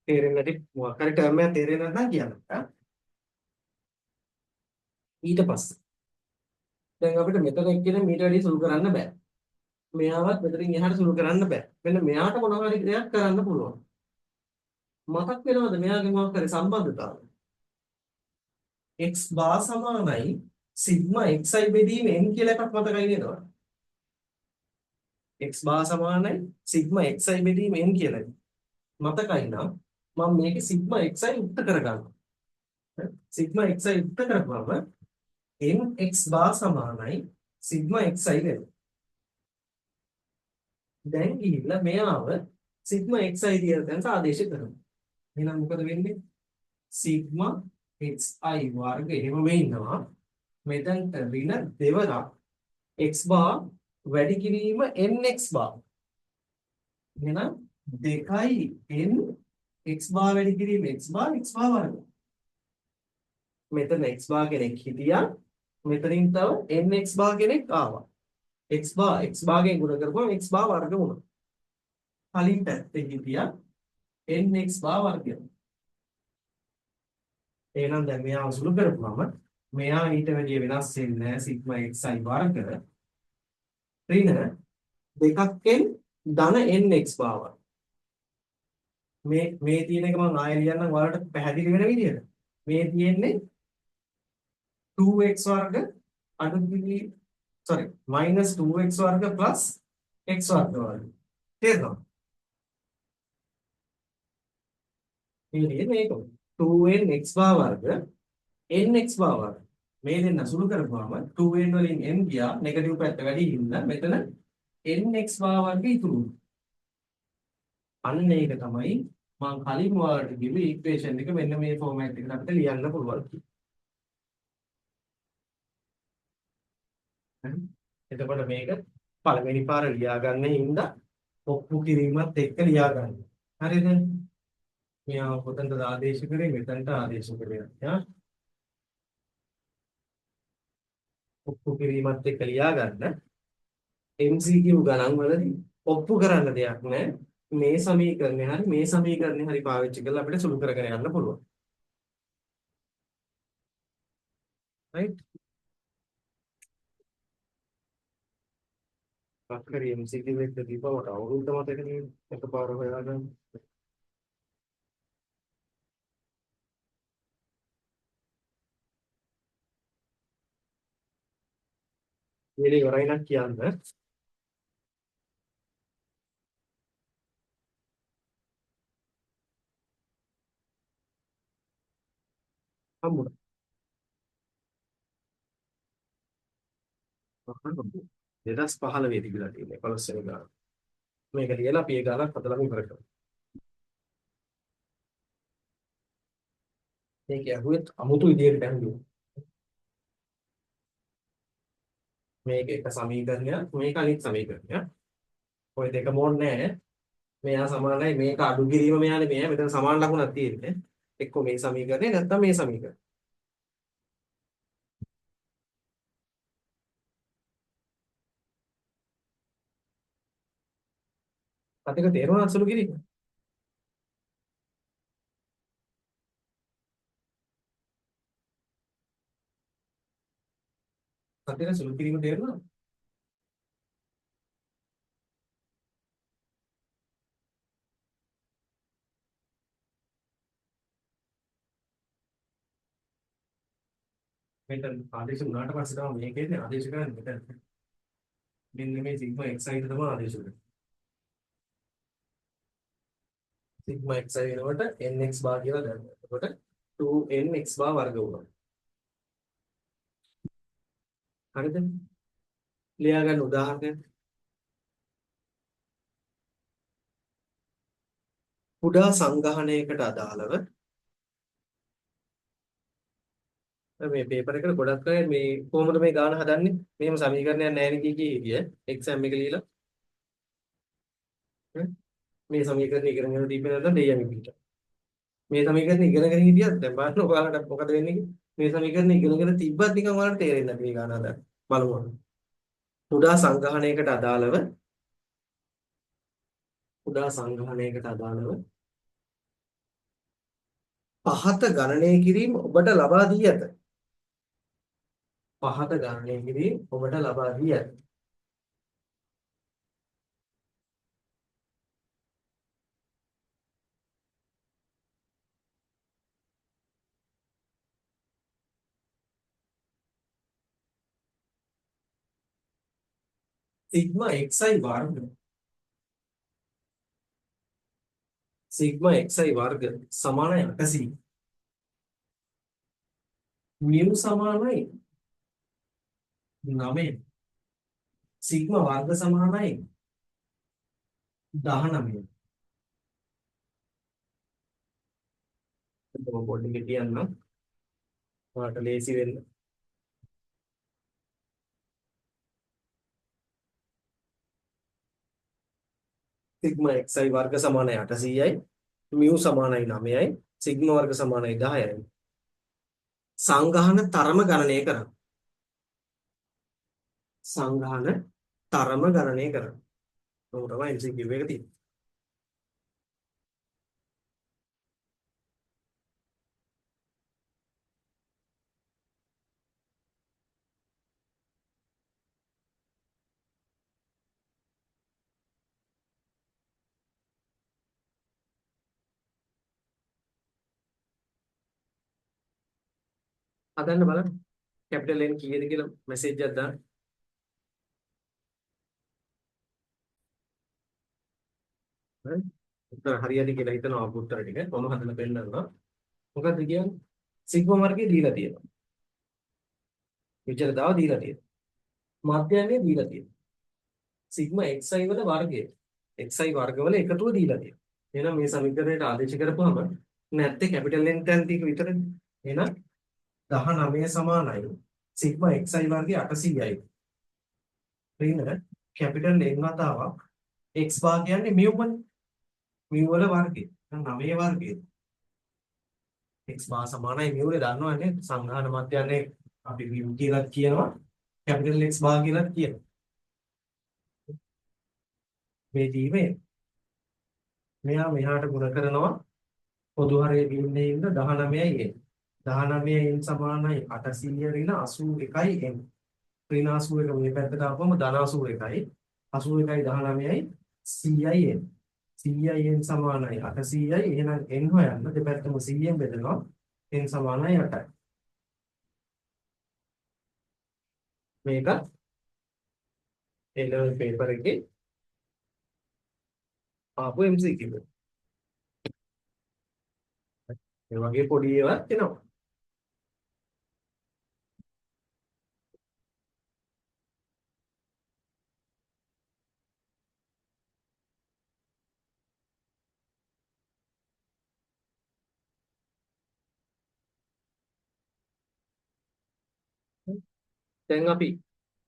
තේරෙන්නේ නැති මොකක් හරි ටර්ම් එකක් තේරෙන්නේ නැත්නම් කියන්න. ඊට පස්සේ දැන් අපිට මෙතන එක්කෙන මීට වැඩි සුළු කරන්න බෑ. මෙයාවත් මෙතනින් එහාට සුළු කරන්න බෑ. මෙන්න මෙයාට මොනවා හරි දෙයක් කරන්න පුළුවන්. මතක් වෙනවද මෙයාගේ මොකක් හරි සම්බන්ධතාවය? x bar සමානයි සිග්මා xi බෙදීම n කියලා එකක් මතකයි නේද? x bar සමානයි සිග්මා xi බෙදීම n කියලා. මතකයි නම් මම මේකේ සිග්මා xi උත්ත කරගන්නවා. සිග්මා xi උත්ත කරපුවම nx bar සමානයි සිග්මා xi වෙනවා. දැන් ගිහිල්ලා මෙයාව සිග්මා xi කියලා දැන් ආදේශ කරනවා. එහෙනම් මොකද වෙන්නේ? සිග්මා xi වර්ග එහෙම වෙන්නවා. මෙතනට ඍණ දෙවරක් x bar වැඩි කිරීම nx bar. එහෙනම් 2යි n x bar වැඩි කිරීම x bar වර්ග. මෙතන x bar කෙනෙක් හිටියා. මෙතනින් තව nx bar කෙනෙක් ආවා. x bar ගෙන් ගුණ කරපුවම x bar වර්ග වුණා. කලින් පැත්තේ හිටියා nx bar වර්ගය. එහෙනම් දැන් මෙයාව සුළු කරපුවම මෙයා ඊට වැඩිය වෙනස් වෙන්නේ නැහැ සිග්මා xi වර්ග ඍණ 2න් ධන nx bar වර්ග. මේ තියෙන එක මම ආයෙ ලියන්නම් ඔයාලට පැහැදිලි වෙන විදිහට. මේ තියෙන්නේ 2x වර්ග අඩුයි -2x වර්ග x වර්ග වර්ග. තේරෙනවද? මේක 2n x bar වර්ග nx bar වර්ග. මේ දෙන්න සුළු කරපුවාම 2n වලින් n ගියා නෙගටිව් පැත්ත වැඩි හින්දා මෙතන nx bar වර්ග ඉතුරු වුණා. අන්න ඒක තමයි මම කලින් ඔයාලට කිව්වේ ඉක්වේෂන් එක මෙන්න මේ ෆෝමැට් එකට අපිට ලියන්න පුළුවන් කියලා. හරි. එතකොට මේක පළවෙනි පාර ලියාගන්න හින්දා ඔප්පු කිරීමත් එක්ක ලියාගන්න. හරිද? මෙයා කොතනද ආදේශ කරේ මෙතනට ආදේශ කරේ. යා ඔප්පු කිරීමත් එක්ක ලියාගන්න. MCQ ගණන් වලදී ඔප්පු කරන්න දෙයක් නැහැ. මේ සමීකරණේ හරි පාවිච්චි කරලා අපිට සුළු කරගෙන යන්න පුළුවන්. right? අක්කරි MCQ එක දීපවට අවුරුද්ද මතක නේද? එකපාර හොයාගන්න. මේක ඉවරයි නම් කියන්න. හම්බුණා. 2015 තිබිලා තියෙන්නේ 11 වෙනි ගාන. මේක ලියලා අපි ඒ ගානක් හදලාම ඉවර කරමු. මේක ඇහුවෙත් අමුතු විදියට ඇහුවේ. මේක එක සමීකරණයක්, මේක අනිත් සමීකරණයක්. ඔය දෙකම ඕනේ නැහැ. මෙයා සමානයි මේක අඩු කිරීම මෙයානේ මෙයා මෙතන සමාන ලකුණක් තියෙන්නේ. එක්ක මේ සමීකරණය නැත්නම් මේ සමීකරණය. අතක තේරුණා අසලු කිරීම. අතක සුළු කිරීම තේරුණා. මෙතන ආදේශ උනාට පස්සේ තමයි මේකේදී ආදේශ කරන්නේ මෙතන. මෙන්න මේ සිග්මා xi තමයි ආදේශ කරන්නේ. සිග්මා xi වෙනකොට nx bar කියලා ගන්නවා. එතකොට 2nx bar වර්ග වුණා. හරිද? ලියා ගන්න උදාහරණයක්. කුඩා සංගහනයකට අදාළව මේ පේපර් එකට ගොඩක් අය මේ කොහොමද මේ ගාන හදන්නේ? මෙහෙම සමීකරණයක් නැහැ නේ කිය එක්සෑම් එක ලියලා. මේ සමීකරණ ඉගෙනගෙන දීපේ නැත්නම් දෙයියන් පිට. මේ සමීකරණ ඉගෙනගෙන හිටියත් දැන් බලන්න ඔයාලට මොකද වෙන්නේ කියලා. මේ සමීකරණ ඉගෙනගෙන තිබ්බත් නිකන් ඔයාලට තේරෙන්නේ නැති මේ ගාන හදන්න. බලමු. කුඩා සංගහනයකට අදාළව පහත ගණනය කිරීම ඔබට ලබා දී ඇත. පහත ගණනය කිරීම ඔබට ලබා දී ඇත. සිග්මා xi වර්ග සමානයි 800. mu සමානයි 9 සිග්මා වර්ග සමානයි 19. මම බෝඩ් එකේ කියන්නම් ඔයාලට ලේසි වෙන්න. සිග්මා xi වර්ග සමානයි 800යි mu සමානයි 9යි සිග්මා වර්ග සමානයි 10යි. සංඝාන තරම ගණනය කරන්න. සංඝාන තරම ගණනය කරන්න. ඔය තමයි MCQ එක තියෙන්නේ. හදන්න බලන්න. කැපිටල් N කීයද කියලා මෙසේජ් එකක් දාන්න. හරි. උත්තර හරියද කියලා හිතනවා උත්තර ටික. කොහොම හදලා පෙන්නනවා. මොකක්ද කියන්නේ? සිග්මා වර්ගය දීලා තියෙනවා. විචලතාව දීලා තියෙනවා. මධ්‍යයන්ය දීලා තියෙනවා. සිග්මා xi වල වර්ගය. xi වර්ගවල එකතුව දීලා තියෙනවා. එහෙනම් මේ සමීකරණයට ආදේශ කරපුවම නැත්තේ කැපිටල් N tan ටික විතරනේ. එහෙනම් 19 සමානයි සිග්මා xi වර්ගය 800යි. ඍණ කැපිටල් N වතාවක් x භාග කියන්නේ mu වල වර්ගය. එහෙනම් 9 වර්ගය. x භාග සමානයි mu නේ දන්නවනේ සංඝාන මධ්‍යයන්යේ අපි mu කියලා කියනවා කැපිටල් X භාග කියලා කියනවා. මේ දීමේ මෙයා මෙහාට ගුණ කරනවා පොදු හරය ගින්නේ ඉන්න 19යි n. 19 n සමානයි 800 ඍණ 81යි n. ඍණ 81 මේ පැත්තට ආවම ධන 81යි 81යි 19යි 100යි n. 100යි n සමානයි 800යි. එහෙනම් n හොයන්න දෙපැත්තම 100ෙන් බෙදනවා n සමානයි 8යි. මේක A-level paper එකේ ආපු MCQ. ඒ වගේ පොඩි ඒවා එනවා. දැන් අපි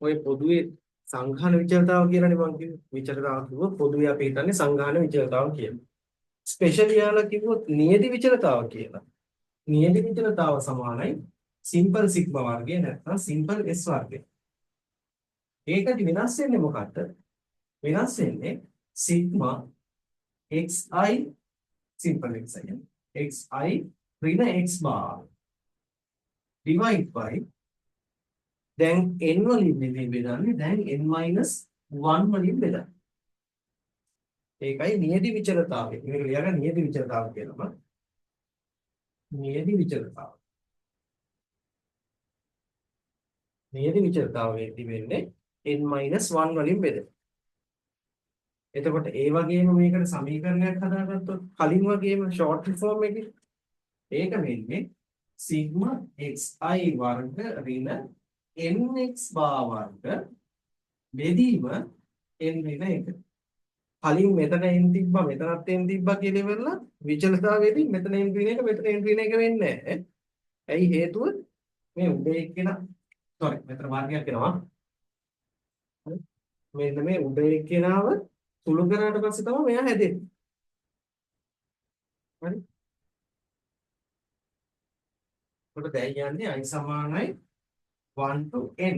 ඔය පොදුවේ සංඝාන විචලතාව කියලානේ මම කිව්වේ. විචලතාව කිව්වොත් පොදුවේ අපි හිතන්නේ සංඝාන විචලතාව කියලා. ස්පෙෂල් යාලා කිව්වොත් නියති විචලතාව කියලා. නියති විචලතාව සමානයි සිම්පල් සිග්මා වර්ගය නැත්නම් සිම්පල් S වර්ගය. ඒකට වෙනස් වෙන්නේ මොකක්ද? වෙනස් වෙන්නේ sigma xi simple xi xi ඍණ x bar divide by දැන් n වලින් නෙමෙයි බෙදන්නේ දැන් n-1 වලින් බෙදන්නේ. ඒකයි නියති විචලතාවය. මේක ලියගන්න නියති විචලතාව කියනවා. නියති විචලතාව. නියති විචලතාවයේදී වෙන්නේ n-1 වලින් බෙදෙන. එතකොට ඒ වගේම මේකට සමීකරණයක් හදාගත්තොත් කලින් වගේම ෂෝට් ෆෝම් එකේ ඒක වෙන්නේ සිග්මා xi වර්ග ඍණ nx bar වර්ග බෙදීම n ඍණ 1. කලින් මෙතන n තිබ්බා මෙතනත් n තිබ්බා කියලා ඉවරලා විචලතාවයේදී මෙතන n ඍණ 1 මෙතන n ඍණ 1 වෙන්නේ නැහැ. ඇයි හේතුව? මේ උඩේ එක්කෙන sorry මෙතන වර්ගයක් එනවා. හරි. මෙන්න මේ උඩේ එක්කෙනාව සුළු කරාට පස්සේ තමයි මෙයා හැදෙන්නේ. හරි. කොට දැන් යන්නේ i සමානයි 1 to n.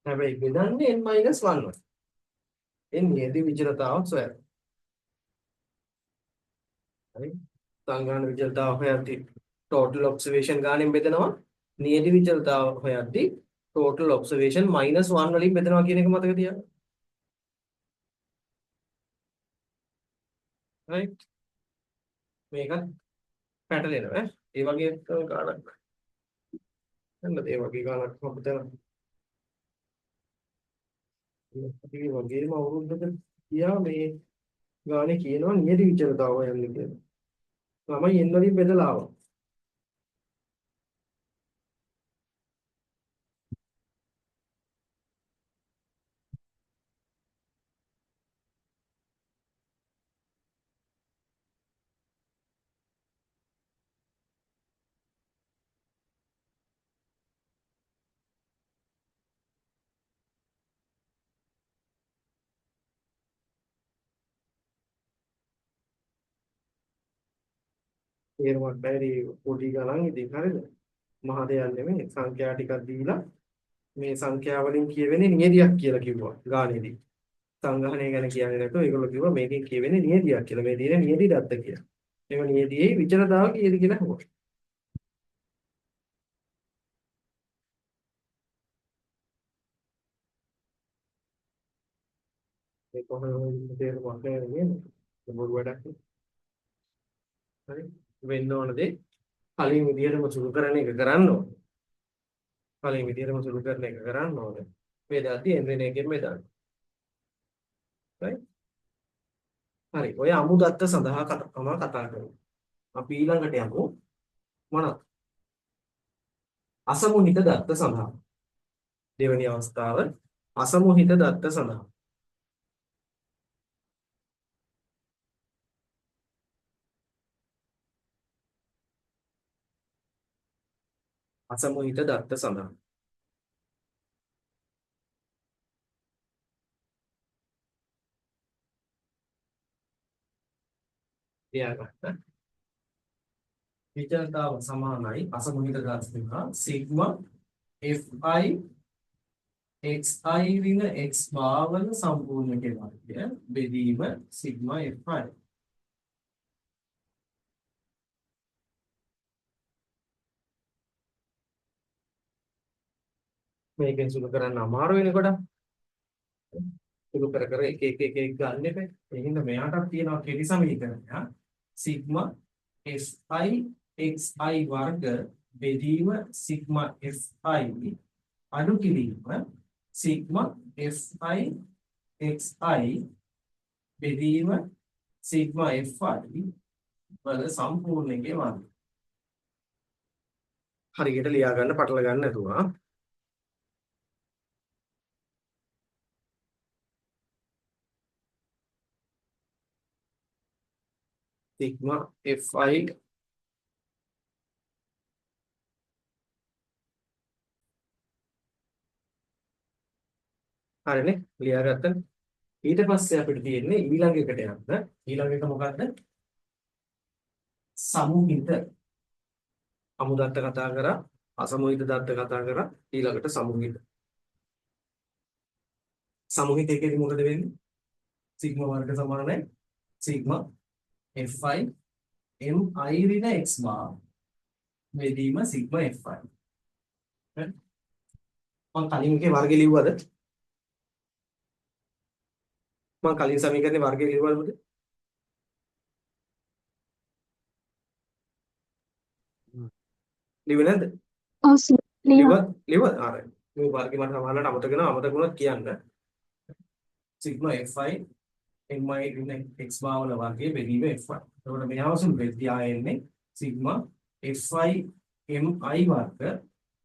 හැබැයි බෙදන්නේ n-1 වල. n නියති විචලතාවක් සොයන්න. හරි. සංඝාන විචලතාව හොයද්දී total observation ගානෙන් බෙදනවා. නියති විචලතාව හොයද්දී total observation -1 වලින් බෙදනවා කියන එක මතක තියාගන්න. right. මේකත් පැටලෙනවා. ඒ වගේ ගානක්. නේද? ඒ වගේ ගානක් අපිට ඒ වගේම අවුරුද්දක ගියා මේ ගානේ කියනවා නියති විචලතාව යන්නේ කියලා. ළමයි n වලින් බෙදලා ආවා. තේරුමක් බැරි පොඩි ගණන් ඉතින් හරිද? මහ දෙයක් නෙමෙයි සංඛ්‍යා ටිකක් දීලා මේ සංඛ්‍යා වලින් කියවෙන්නේ නියදියක් කියලා කිව්වා ගානේදී. සංගහණය ගැන කියන්නේ නැතුව ඒගොල්ලෝ කිව්වා මේකෙන් කියවෙන්නේ නියදියක් කියලා. මේ දිනේ නියදි දත්ත කියලා. එම නියදියේ විචලතාව කීයද කියලා අහුවා. මේ කොහොමද තේරුමක් නැහැ නේද? බොරු වැඩක් නේ. හරි. වෙන්න ඕන දේ කලින් විදියටම සුළු කරන එක කරන්න ඕනේ. කලින් විදියටම සුළු කරන එක කරන්න ඕනේ. මේ දාති එන්නේ එකෙන් මේ දාන්න. right? හරි. ඔය අමුදත්ත සඳහා කතා කරමු. අපි ඊළඟට යමු මොනවද? අසමුහිත දත්ත සඳහා. දෙවෙනි අවස්ථාව අසමුහිත දත්ත සඳහා. අසමුහිත දත්ත සඳහා. තියාගන්න. විචලතාව සමානයි අසමුහිත දත්ත හා සිග්මා fi xi ඍණ x භාවන සම්පූර්ණ කෙනාගේ බෙදීම සිග්මා fi. මේකෙන් සුළු කරන්න අමාරු වෙනකොට සුළු කර කර එක ගන්න එපා. ඒ හින්දා මෙයාටත් තියෙනවා කෙටි සමීකරණයක් සිග්මා fi xi වර්ග බෙදීම සිග්මා fi අඩු කිරීම සිග්මා fi xi බෙදීම සිග්මා fi වල සම්පූර්ණයේ වර්ග. හරියට ලියා ගන්න පටල ගන්න නැතුව sigma fi හරිනේ ලියාගත්තා. ඊට පස්සේ අපිට තියෙන්නේ ඊළඟ එකට යන්න. ඊළඟ එක මොකද්ද? සමුහිත. අමුදත්ත කතා කරා, අසමුහිත දත්ත කතා කරා, ඊළඟට සමුහිත. සමුහිත එකේදී මොකද වෙන්නේ? සිග්මා වර්ග සමානයි සිග්මා fi mi ඍණ x bar බෙදීම සිග්මා fi. මම කලින් එකේ වර්ගය ලිව්වද? මම කලින් සමීකරණේ වර්ගය ලිව්වද? ලිව්වේ නැද්ද? ඔව් සර් ලියුවා. ලිව්වද? හරි. මේ වර්ගය මට සමහරවිට අමතක වෙනවා. අමතක වුණොත් කියන්න. සිග්මා fi mi ඍණ x bar වල වර්ගයේ බෙදීම fi. එතකොට මේ අවසන් වෙද්දී ආයෙන්නේ සිග්මා fi mi වර්ග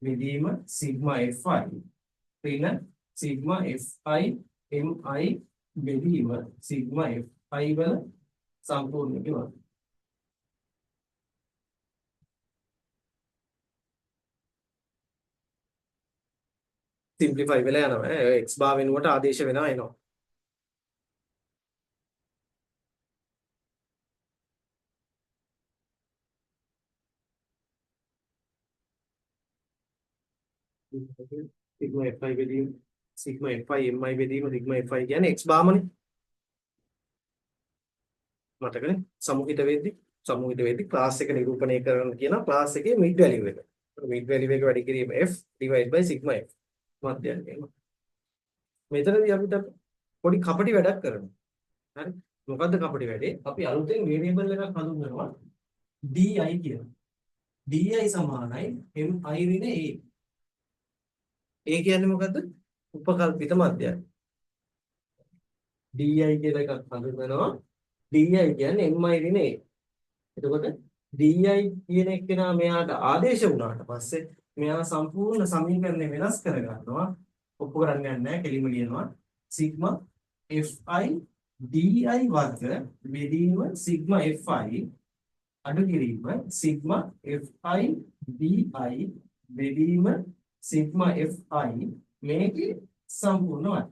බෙදීම සිග්මා fi ඍණ සිග්මා fi mi බෙදීම සිග්මා fi වල සම්පූර්ණ වර්ග. සිම්ප්ලිෆයි වෙලා යනවා. x bar වෙනුවට ආදේශ වෙනවා එනවා. සිග්මා fi බෙදීම සිග්මා fi mi බෙදීම සිග්මා fi කියන්නේ x bar මනේ. මතකනේ? සමුහිත වෙද්දී ක්ලාස් එක නිරූපණය කරන්න කියන ක්ලාස් එකේ මිඩ් වැලියු එක. මිඩ් වැලියු එක වැඩි කිරීම f divided by sigma f. මධ්‍යයන් එනවා. මෙතනදී අපිට පොඩි කපටි වැඩක් කරනවා. හරි? මොකද්ද කපටි වැඩේ? අපි අලුතෙන් වේරියබල් එකක් හඳුන්වනවා di කියලා. di සමානයි mi ඍණ a. a කියන්නේ මොකද්ද? උපකල්පිත මධ්‍යයන්. di කියලා එකක් හඳුන්වනවා. di කියන්නේ mi ඍණ a. එතකොට di කියන එක්කෙනා මෙයාට ආදේශ වුණාට පස්සේ මෙයා සම්පූර්ණ සමීකරණය වෙනස් කර ගන්නවා. ඔප්පු කරන්න යන්නේ නැහැ කෙලිම ලියනවා සිග්මා fi di වර්ග බෙදීම සිග්මා fi අඩු කිරීම සිග්මා fi di බෙදීම සිග්මා fi මේකේ සම්පූර්ණ වර්ග.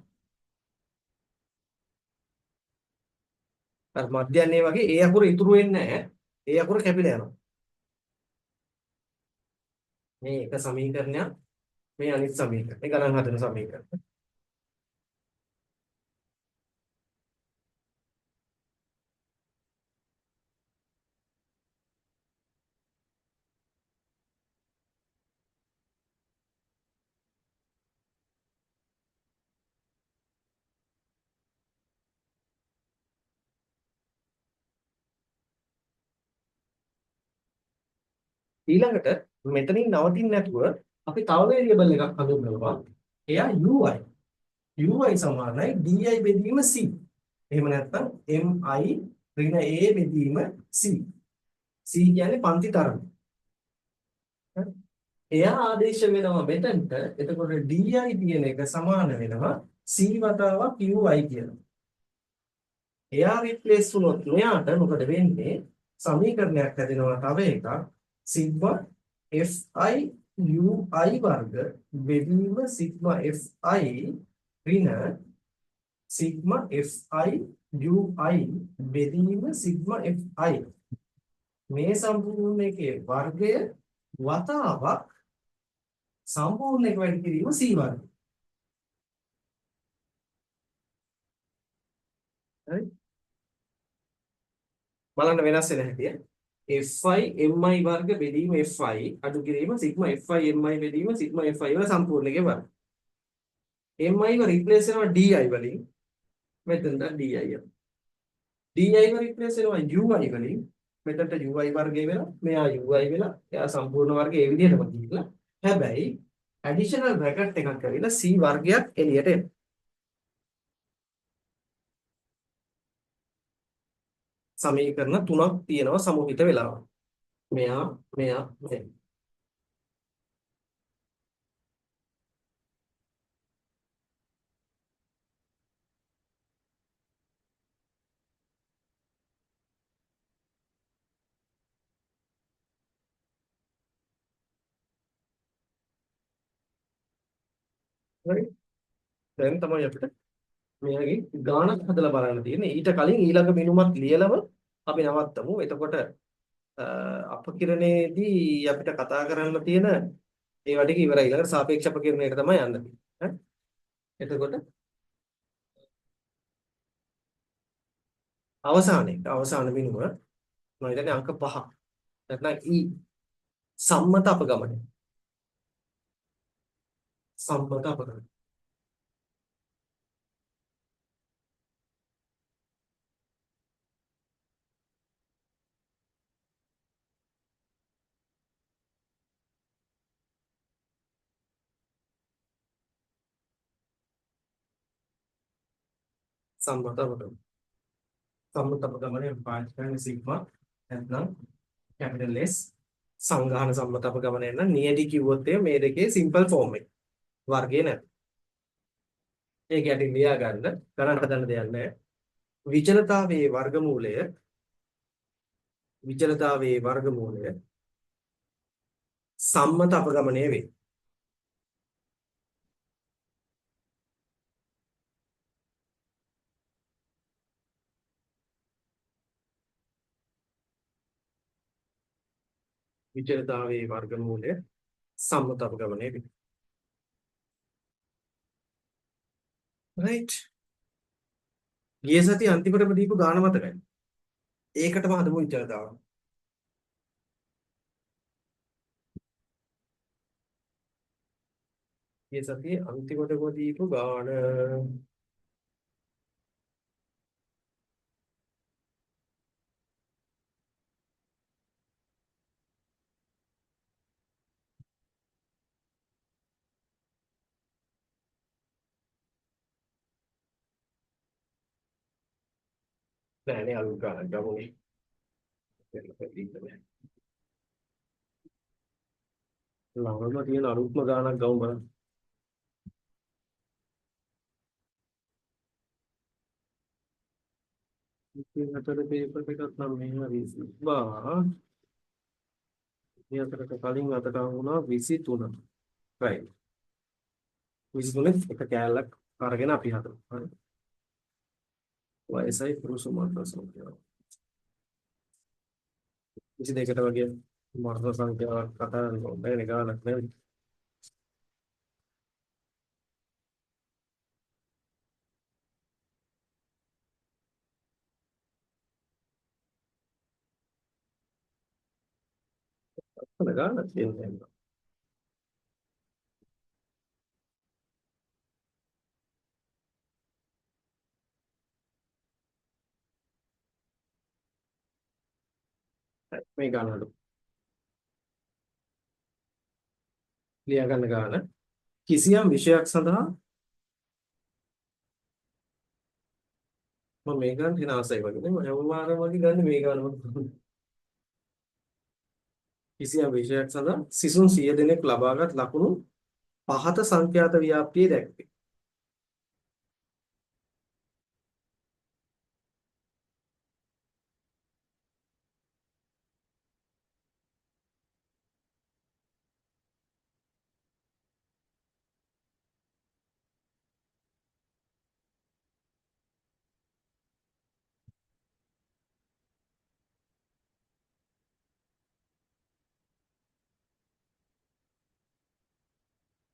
අර මධ්‍යන්නේ වගේ ඒ අකුර ඉතුරු වෙන්නේ නැහැ. ඒ අකුර කැපිලා යනවා. මේ එක සමීකරණයක් මේ අනිත් සමීකරණය ගණන් හදන සමීකරණ. ඊළඟට මෙතනින් නවතින්නේ නැතුව අපි තව වේරියබල් එකක් හඳුන්වනවා. එයා ui. ui සමානයි di බෙදීම c. එහෙම නැත්නම් mi ඍණ a බෙදීම c. c කියන්නේ පන්ති තරම. එයා ආදේශ වෙනවා මෙතනට. එතකොට di කියන එක සමාන වෙනවා c වතාවක් ui කියලා. එයා රිප්ලේස් වුණොත් මෙයාට මොකද වෙන්නේ? සමීකරණයක් හැදෙනවා තව එකක්. සිග්මා fi ui වර්ග බෙදීම සිග්මා fi ඍණ සිග්මා fi ui බෙදීම සිග්මා fi මේ සම්පූර්ණ එකේ වර්ගය වතාවක් සම්පූර්ණ එක වැඩි කිරීම c වර්ගය. හරි බලන්න වෙනස් වෙන හැටි. fi mi වර්ග බෙදීම fi අඩු කිරීම සිග්මා fi mi බෙදීම සිග්මා fi වල සම්පූර්ණ එකේ වර්ගය. mi ව රිප්ලේස් කරනවා di වලින්. මෙතනට di යනවා. di ව රිප්ලේස් කරනවා ui වලින්. මෙතනට ui වර්ගය වෙලා මෙයා ui වෙලා එයා සම්පූර්ණ වර්ගය ඒ විදිහටම ගිහිල්ලා හැබැයි ඇඩිෂනල් බ්‍රැකට් එකක් කරලා c වර්ගයක් එළියට එනවා. සමීකරණ තුනක් තියෙනවා සමූහිත වෙලාව. මෙයා මෙයා මෙයා. හරි. දැන් තමයි අපිට මෙයාගේ ගාණක් හදලා බලන්න තියෙන්නේ. ඊට කලින් ඊළඟ මිනුමත් ලියලම අපි නවත්තමු. එතකොට අපකිරණයේදී අපිට කතා කරන්න තියෙන ඒ වැඩ ටික ඉවරයි. ඊළඟට සාපේක්ෂ අපකිරණයට තමයි යන්න තියෙන්නේ. එතකොට අවසාන මිනුම මම හිතන්නේ අංක 5. නැත්නම් සම්මත අපගමනය. සම්මත අපගමනය. සම්මත අපගමනය. සම්මත අපගමනය පාවිච්චි කරන්නේ සිග්මා නැත්නම් කැපිටල් S සංගාහන සම්මත අපගමනය නම් නියටි කිව්වොත් මේ දෙකේ සිම්පල් ෆෝම් එක. වර්ගය නැත. ඒක යටින් ලියා ගන්න ගණන් හදන්න දෙයක් නැහැ. විචලතාවයේ වර්ගමූලය සම්මත අපගමනය වේ. විචලතාවයේ වර්ගමූලය සම්මත අපගමනය වේ. right. ගිය සතිය අන්තිමටම දීපු ගාන මතකයි. ඒකටම හදමු විචලතාව. ගිය සතියේ අන්තිමටම දීපු ගාන නෑනේ අලුත් ගානක් ගමුනේ. ළඟම තියෙන අලුත්ම ගානක් ගමු බලන්න. ඉතින් අතට පේපර් එකක් නම් මෙහෙම 20 බා. මෙයාකට කලින් අතට වුණා 23. right. 23 එක කෑල්ලක් අරගෙන අපි හදමු. හරි. වයසයි පුරුෂ මාත්‍රා සංඛ්‍යාව. 22කට වගේ වර්ග සංඛ්‍යාවක් කතා කරන්න ඕනේ නේ ගානක් නෙවෙයි. අතන ගානක් තියෙනවා. මේ ගාන වල ලියා ගන්න ගාන කිසියම් විෂයක් සඳහා මම මේ ගාන හිනාසයි වගේ නේ මම හැම වාරම වගේ ගන්න මේ ගාන වල කිසියම් විෂයක් සඳහා සිසුන් 100 දෙනෙක් ලබාගත් ලකුණු පහත සංඛ්‍යාත ව්‍යාප්තිය දැක්වේ.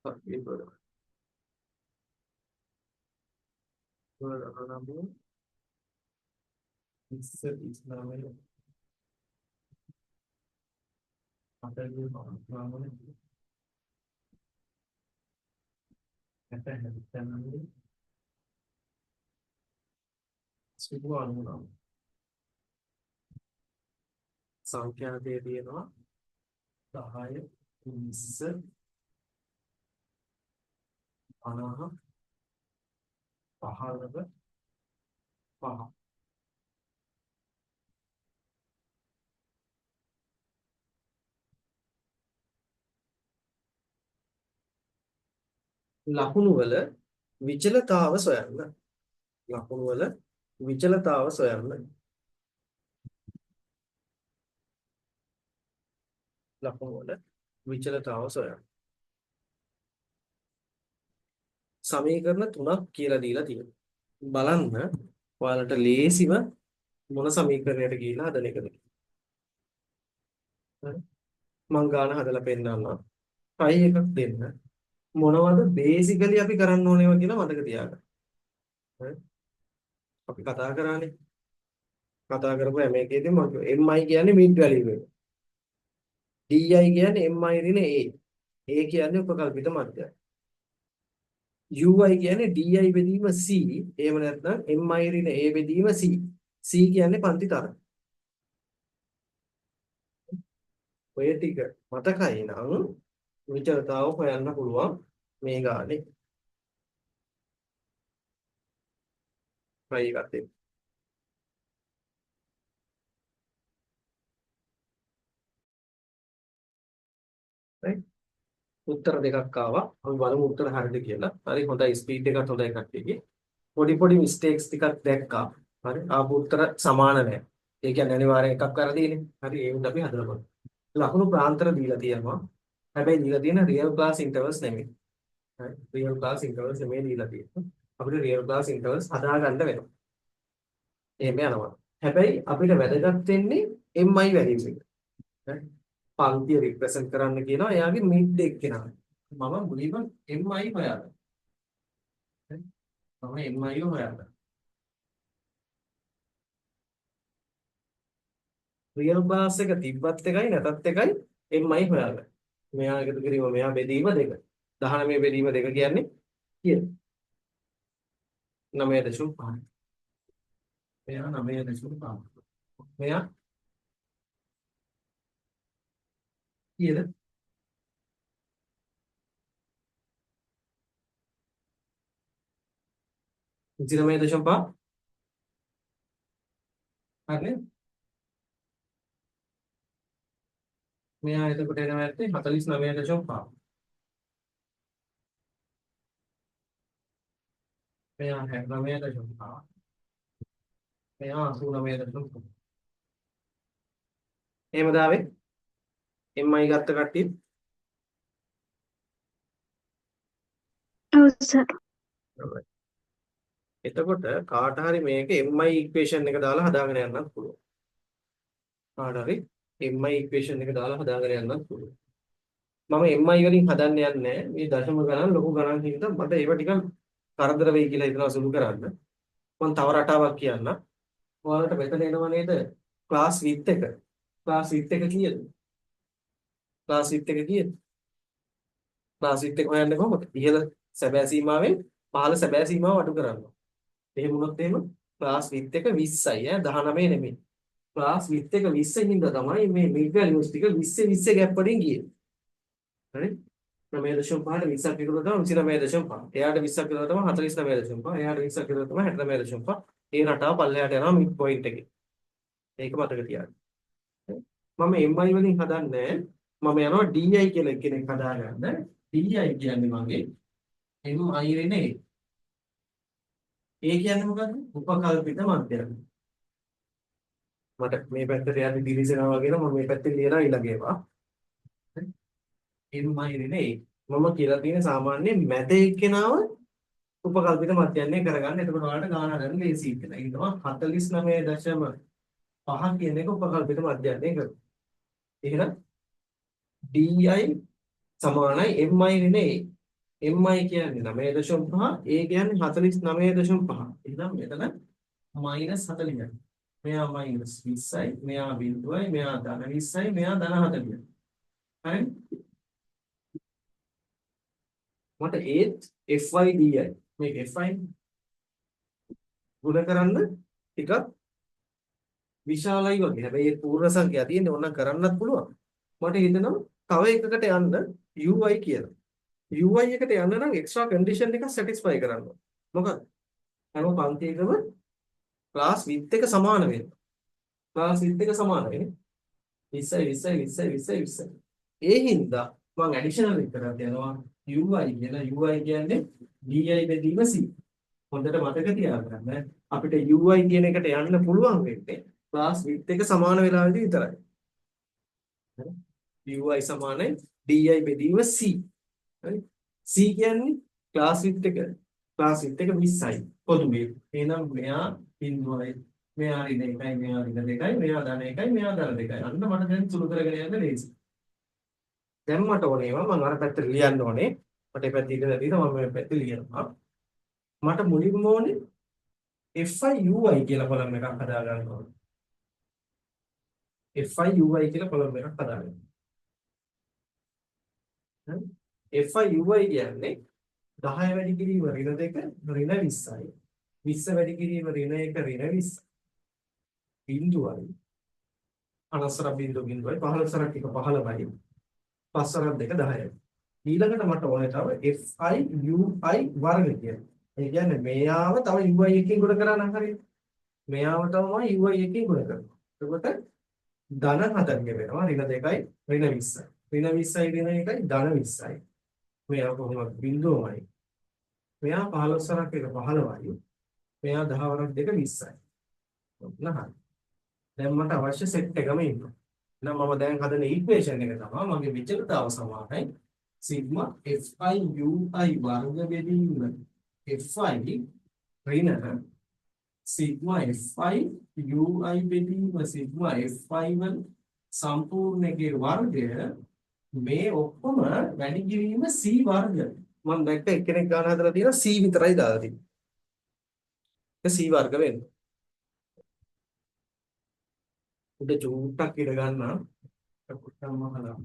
හරි ඒක බලන්න. බලන්න ඉස්සර ඉස්ලාමයේ අතරින් පාවන නැත්නම් සුබ අනුගමන සංඛ්‍යාතයේ තියෙනවා 10 20 50 15 5 ලකුණු වල විචලතාව සොයන්න. ලකුණු වල විචලතාව සොයන්න. ලකුණු වල විචලතාව සොයන්න. සමීකරණ 3ක් කියලා දීලා තියෙනවා. බලන්න ඔයාලට ලේසිව මොන සමීකරණයට ගිහිලා හදන එකද කියලා. හරි. මං ගාන හදලා පෙන්නන්නම්. try එකක් දෙන්න. මොනවද බේසිකලි අපි කරන්න ඕනේව කියලා මතක තියාගන්න. හරි. අපි කතා කරානේ. කතා කරපු හැම එකේදීම mi කියන්නේ mid value එක. di කියන්නේ mi ඍණ a. a කියන්නේ උපකල්පිත මධ්‍යය. ui කියන්නේ di බෙදීම c. එහෙම නැත්නම් mi ඍණ a බෙදීම c. c කියන්නේ පන්ති තරංග. ඔය ටික මතකයි නම් විචලතාව හොයන්න පුළුවන් මේ ගානේ. try එකක් දෙන්න. right උත්තර දෙකක් ආවා. අපි බලමු උත්තර හරියද කියලා. හරි හොඳයි ස්පීඩ් එකත් හොඳයි කට්ටියගේ. පොඩි පොඩි මිස්ටේක්ස් ටිකක් දැක්කා. හරි ආපු උත්තර සමාන නැහැ. ඒ කියන්නේ අනිවාර්යෙන් එකක් වැරදිනේ. හරි ඒ වුණ අපි හදලා බලමු. ලකුණු ප්‍රාන්තර දීලා තියෙනවා. හැබැයි දීලා තියෙන රියල් ක්ලාස් ඉන්ටර්වල්ස් නෙමෙයි. හරි රියල් ක්ලාස් ඉන්ටර්වල්ස් නෙමෙයි දීලා තියෙන්නේ. අපිට රියල් ක්ලාස් ඉන්ටර්වල්ස් හදාගන්න වෙනවා. එහෙම යනවා. හැබැයි අපිට වැදගත් වෙන්නේ mi values එක. හරි පන්තිය රිප්‍රසන්ට් කරන්න කියනවා එයාගේ මිඩ් එක කෙනා. මම මුලින්ම mi හොයාගන්න. හරි මම mi හොයාගන්න. රියල් ක්ලාස් එක තිබ්බත් එකයි නැතත් එකයි mi හොයාගන්න. මෙයා එකතු කිරීම මෙයා බෙදීම 2. 19 බෙදීම 2 කියන්නේ කීයද? 9.5. මෙයා 9.5. මෙයා කීයද? 9.5. හරිනේ? මෙයා එතකොට එනවා ඇත්තේ 49.5. මෙයා 69.5. මෙයා 89.5. එහෙමද ආවේ? mi ගත්ත කට්ටිය ඔව් සර්. එතකොට කාට හරි මේක mi ඉක්වේෂන් එක දාලා හදාගෙන යන්නත් පුළුවන්. කාට හරි mi ඉක්වේෂන් එක දාලා හදාගෙන යන්නත් පුළුවන්. මම mi වලින් හදන්න යන්නේ මේ දශම ගණන් ලොකු ගණන් හින්දා මට ඒව ටිකක් කරදර වෙයි කියලා හිතනවා සුළු කරන්න. මම තව රටාවක් කියන්න. ඔයාලට මෙතන එනවා නේද? ක්ලාස් විත් එක. ක්ලාස් විත් එක කීයද? ක්ලාස් විත් එක කීයද? ක්ලාස් විත් එක හොයන්නේ කොහොමද? ඉහළ සැබෑ සීමාවෙන් පහළ සැබෑ සීමාව අඩු කරනවා. එහෙම වුණොත් එහෙම ක්ලාස් විත් එක 20යි 19 නෙමෙයි. ක්ලාස් විත් එක 20 හින්දා තමයි මේ මිඩ් වැලියුස් ටික 20 20 ගැප් වලින් ගියේ. හරි? 9.5ට 20ක් විතර තමයි 29.5. එයාට 20ක් විතර තමයි 49.5. එයාට 20ක් විතර තමයි 69.5. ඒ රටාව පල්ලෙහාට යනවා මිඩ් පොයින්ට් එකේ. ඒක මතක තියාගන්න. මම mi වලින් හදන්නේ මම යනවා di කියලා කෙනෙක් හදාගන්න. di කියන්නේ මගේ mi නේ. ඒ කියන්නේ මොකද්ද? උපකල්පිත මධ්‍යස්ථ. මට මේ පැත්තට යද්දි දිලිසෙනවා වගේ නම් මම මේ පැත්තේ ලියනවා ඊළඟ ඒවා. mi නේ. මම කියලා තියෙන සාමාන්‍ය මැද එක්කෙනාව උපකල්පිත මධ්‍යස්ථය කරගන්න. එතකොට ඔයාලට ගාන ගන්න ලේසියි කියලා. ඒක තමයි 49.5 කියන එක උපකල්පිත මධ්‍යස්ථය කරනවා. එහෙනම් di සමානයි mi නේ. mi කියන්නේ 9.5 a කියන්නේ 49.5. එහෙනම් මෙතන -40යි. මෙයා -20යි, මෙයා බිඳුවයි, මෙයා ධන 20යි, මෙයා ධන 40යි. හරි? මට ඒත් fy di මේක fy ගුණ කරන්න ටිකක් විශාලයි වගේ. හැබැයි ඒ පූර්ණ සංඛ්‍යා තියෙන්නේ ඕනනම් කරන්නත් පුළුවන්. මට හිතෙනවා තව එකකට යන්න uy කියලා. uy එකට යන්න නම් එක්ස්ට්‍රා කන්ඩිෂන් එකක් සැටිස්ෆයි කරන්න ඕන. මොකක්ද? හැම පන්තියකම ක්ලාස් විත් එක සමාන වෙනවා. ක්ලාස් විත් එක සමාන වෙන්නේ 20යි 20යි 20යි 20යි 20යි. ඒ හින්දා මම ඇඩිෂනල් එක කරලා යනවා uy කියලා. uy කියන්නේ di බෙදීම c. හොඳට මතක තියාගන්න. අපිට uy කියන එකට යන්න පුළුවන් වෙන්නේ ක්ලාස් විත් එක සමාන වෙලාවෙදී විතරයි. uy සමානයි di බෙදීම c. හරි? c කියන්නේ ක්ලාස් විත් එක 20යි පොදුවේ. එහෙනම් මෙයා බිඳුවයි, මෙයා ඍණ 1යි, මෙයා ඍණ 2යි, මෙයා ධන 1යි, මෙයා ධන 2යි. අන්න මට දැන් සුළු කරගෙන යන්න ලේසි. දැන් මට ඕනේ ඒවා මම අර පැත්තට ලියන්න ඕනේ. මට මේ පැත්තේ ඉඳලා තියෙනවා මම මේ පැත්තේ ලියනවා. මට මුලින්ම ඕනේ fi uy කියලා කොලම් එකක් හදා ගන්න ඕනේ. fi uy කියලා කොලම් එකක් හදා ගන්න. fi uy කියන්නේ 10 වැඩි කිරීම ඍණ 2 ඍණ 20යි. 20 වැඩි කිරීම ඍණ 1 ඍණ 20. බිඳුවයි. අනස්සර බිඳුවයි 15 සරක් එක 15යි. 5 සරක් දෙක 10යි. ඊළඟට මට ඕනේ තව fi uy වර්ග කියන්නේ. ඒ කියන්නේ මෙයාව තව uy එකකින් ගුණ කරා නම් හරියට. මෙයාව තමයි uy එකකින් ගුණ කරනවා. එතකොට ධන 4 වෙනවා ඍණ 2යි ඍණ 20යි. ඍණ 20යි ඍණ 1යි ධන 20යි. මෙයා කොහොමද බිඳුවමයි. මෙයා 15 සරක් එක 15යි. මෙයා 10 වරක් දෙක 20යි. නහරි. දැන් මට අවශ්‍ය සෙට් එකම ඉන්නවා. එහෙනම් මම දැන් හදන ඉක්වේෂන් එක තමයි මගේ විචලතාව සමානයි සිග්මා fi ui වර්ග බෙදීම fi ඍණ සිග්මා fi ui බෙදීම සිග්මා fi වල සම්පූර්ණයේ වර්ගය මේ ඔක්කොම වැඩි කිරීම c වර්ග. මම දැක්ක එක්කෙනෙක් ගන්න හදලා තියෙනවා c විතරයි දාලා තියෙන්නේ. ඒක c වර්ග වෙන්නේ. උඩ චූට්ටක් ඉර ගන්න කුට්ටම්ම හදා.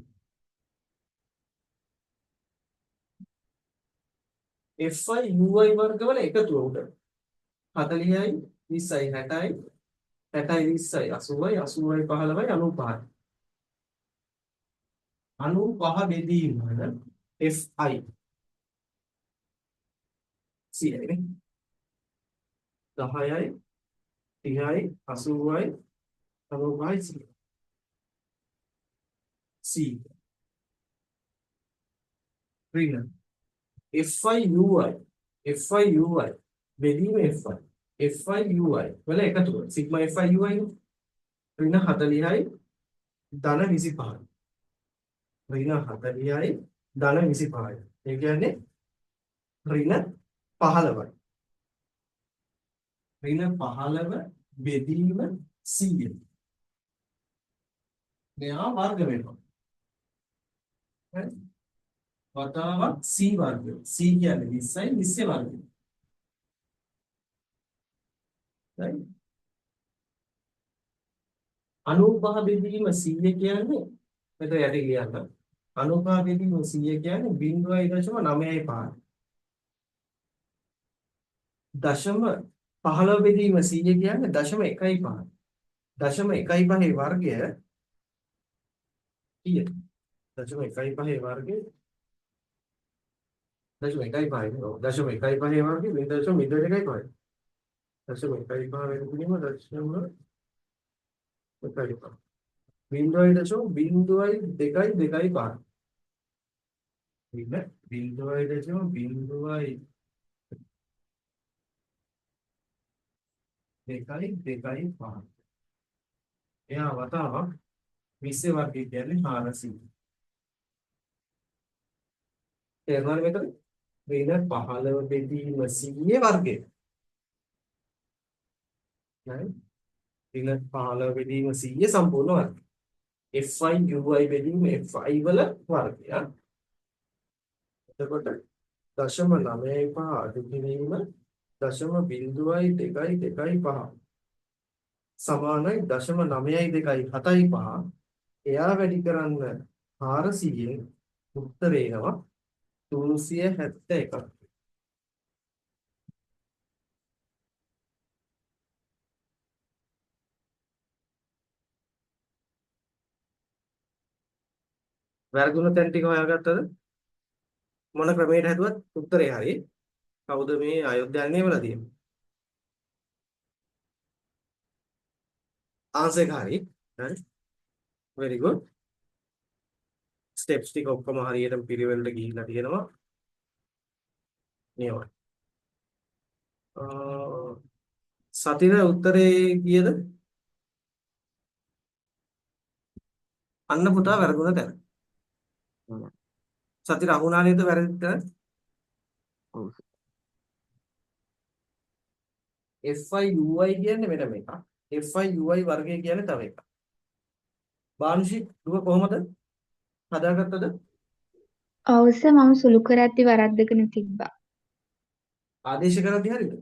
fi ui වර්ගවල එකතුව උඩ 40යි 20යි 60යි 60යි 20යි 80යි 80යි 15යි 95යි 95 බෙදීම fi c නේ 10යි 30යි 80යි 95යි c ඍණ fi ui බෙදීම fi ui වල එකතුව සිග්මා fi ui ඍණ 40යි ධන 25යි ඍණ 40යි ධන 25යි. ඒ කියන්නේ ඍණ 15යි. ඍණ 15 බෙදීම 100. මෙයා වර්ග වෙනවා. හරි. වතාවක් c වර්ගය. c කියන්නේ 20යි 20 වර්ගය. right? අනුපහ බෙදීම 100 කියන්නේ මෙතන යටි ලියන්න. අනුපහ බෙදීම 100 කියන්නේ 0.95. දශම 15 බෙදීම 100 කියන්නේ 0.15. 0.15 වර්ගය කීයද? 0.15 වර්ගය 0.15 නෝ 0.15 වර්ගය 0.115. 0.15 වෙන තුනම 0.15. 0.0225. ඉන්න 0.0225. එයා වතාවක් 20 වර්ගය කියන්නේ 400. තේරුණාද මෙතන? වෙන 15 බෙදීම 100 වර්ගය. හරි? වෙන 15 බෙදීම 100 සම්පූර්ණ වර්ගය. fi ui බෙදීම fi වල වර්ගය. එතකොට 0.95 අඩු කිරීම 0.0225 සමානයි 0.9275. එයා වැඩි කරන්න 400න් උත්තරේ එනවා 371. වැරදුන තැන් ටික හොයාගත්තද? මොන ක්‍රමයකට හැදුවත් උත්තරේ හරි. කවුද මේ අයෝධ්‍යාවේ නියමලා තියෙන්නේ? ආන්සර් එක හරි. හරි. very good. ස්ටෙප්ස් ටික ඔක්කොම හරියටම පිළිවෙලට ගිහිල්ලා තියෙනවා. නියමයි. සතිර උත්තරේ කීයද? අන්න පුතා වැරදුන තැන. සතිර අහුණා නේද වැරදිද? ඔව් fi ui කියන්නේ මෙන්න මේක. fi ui වර්ගය කියන්නේ තව එකක්. බානුෂි දුක කොහමද හදාගත්තද? ඔව් සර් මම සුළු කරද්දි වරද්දගෙන තිබ්බා. ආදේශ කරද්දී හරියද?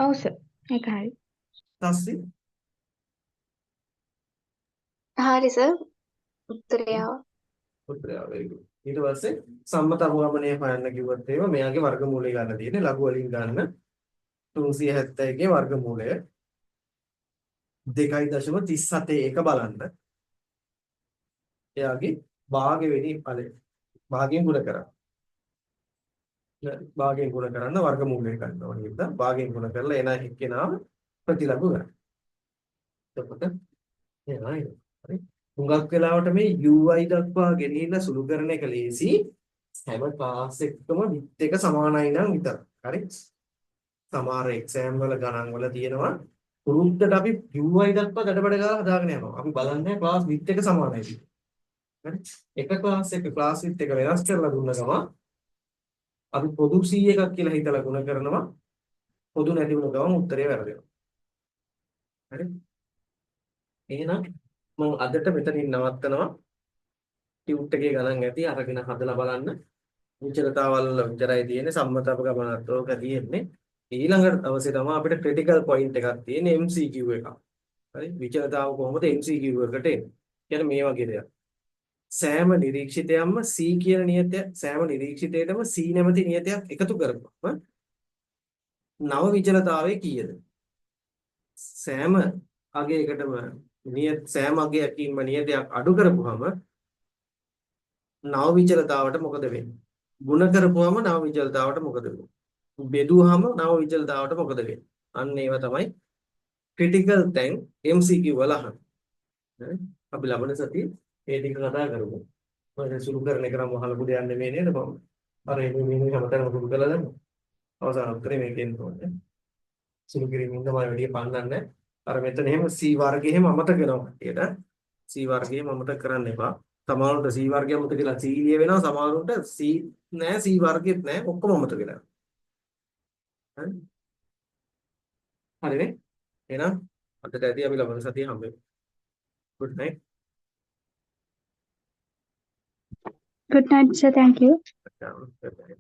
ඔව් සර් ඒක හරි. තස්සි හරි සර් උත්තරය ආවා. උත්තරය very good. ඊට පස්සේ සම්මත අනුගමනය හොයන්න කිව්වත් ඒවා මෙයාගේ වර්ගමූලය ගන්න තියෙන්නේ. ලඝු වලින් ගන්න 371 ගේ වර්ගමූලය 2.37 එක බලන්න. එයාගේ භාග වෙනි ඵලය. භාගයෙන් ගුණ කරා. භාගයෙන් ගුණ කරන්න වර්ගමූලය ගන්නවා නේද? භාගයෙන් ගුණ කරලා එන එක්කෙනාම ප්‍රතිලඝු ගන්න. එතකොට එනවා නේද? හරි. හුඟක් වෙලාවට මේ ui දක්වා ගෙනියලා සුළු කරන එක ලේසි. හැම ක්ලාස් එකකම විත් එක සමානයි නම් විතර. හරි. සමහර එක්සෑම් වල ගණන් වල තියෙනවා පුරුද්දට අපි ui දක්වා ගැඩබඩ ගාලා හදාගෙන යනවා. අපි බලන්නේ ක්ලාස් විත් එක සමානයි කියලා. හරි. එක ක්ලාස් එක ක්ලාස් විත් එක වෙනස් කරලා දුන්න ගමන් අපි පොදු C එකක් කියලා හිතලා ගුණ කරනවා. පොදු නැති වුණ ගමන් උත්තරය වැරදෙනවා. හරි. එහෙනම් මම අදට මෙතනින් නවත්තනවා. ටියුට් එකේ ගණන් ඇති අරගෙන හදලා බලන්න. විචලතාවල් විතරයි තියෙන්නේ සම්මත අපගමනත්වක තියෙන්නේ. ඊළඟට අවශ්‍ය තමයි අපිට ක්‍රිටිකල් පොයින්ට් එකක් තියෙන්නේ MCQ එකක්. හරි. විචලතාව කොහොමද MCQ එකට එන්නේ? කියන්නේ මේ වගේ දෙයක්. සෑම නිරීක්ෂිතයක්ම C කියන නියතය සෑම නිරීක්ෂිතයකටම C නැමැති නියතයක් එකතු කරපුවම නව විචලතාවය කීයද? සෑම අගයකටම සෑම අගයකින්ම නියතයක් අඩු කරපුවම නව විචලතාවට මොකද වෙන්නේ? ಗುಣ කරපුවම නව විචලතාවට මොකද වෙන්නේ? බෙදුවහම නව විචලතාවට මොකද වෙන්නේ? අන්න ඒව තමයි ක්‍රිටිකල් තැන් MCQ වල අහන්නේ. අපි ලබන සතියේ ඒ ටික කතා කරමු. මම සුළු කරන එක නම් අහලා පුදු යන්නේ නෙමෙයි නේද මම? අර මේ හැමතැනම පුදු කරලා දැම්ම. අවසාන උත්තරේ මේකෙන් තෝරන්නේ. සුළු කිරීමෙන් තමයි වැඩි පන්නන්නේ. අර මෙතන එහෙම C වර්ගය එහෙම අමතක කරනවා කටියට. C වර්ගයම අමතක කරන්න එපා. සමහරවිට C වර්ගය අමතක කියලා C ලිය වෙනවා. සමහරවිට C නෑ C වර්ගෙත් නෑ ඔක්කොම අමතක වෙනවා. හරි. හරිනේ. එහෙනම් අදට ඇති අපි ලබන සතියේ හම්බෙමු. good night. good night sir, thank you. Good night.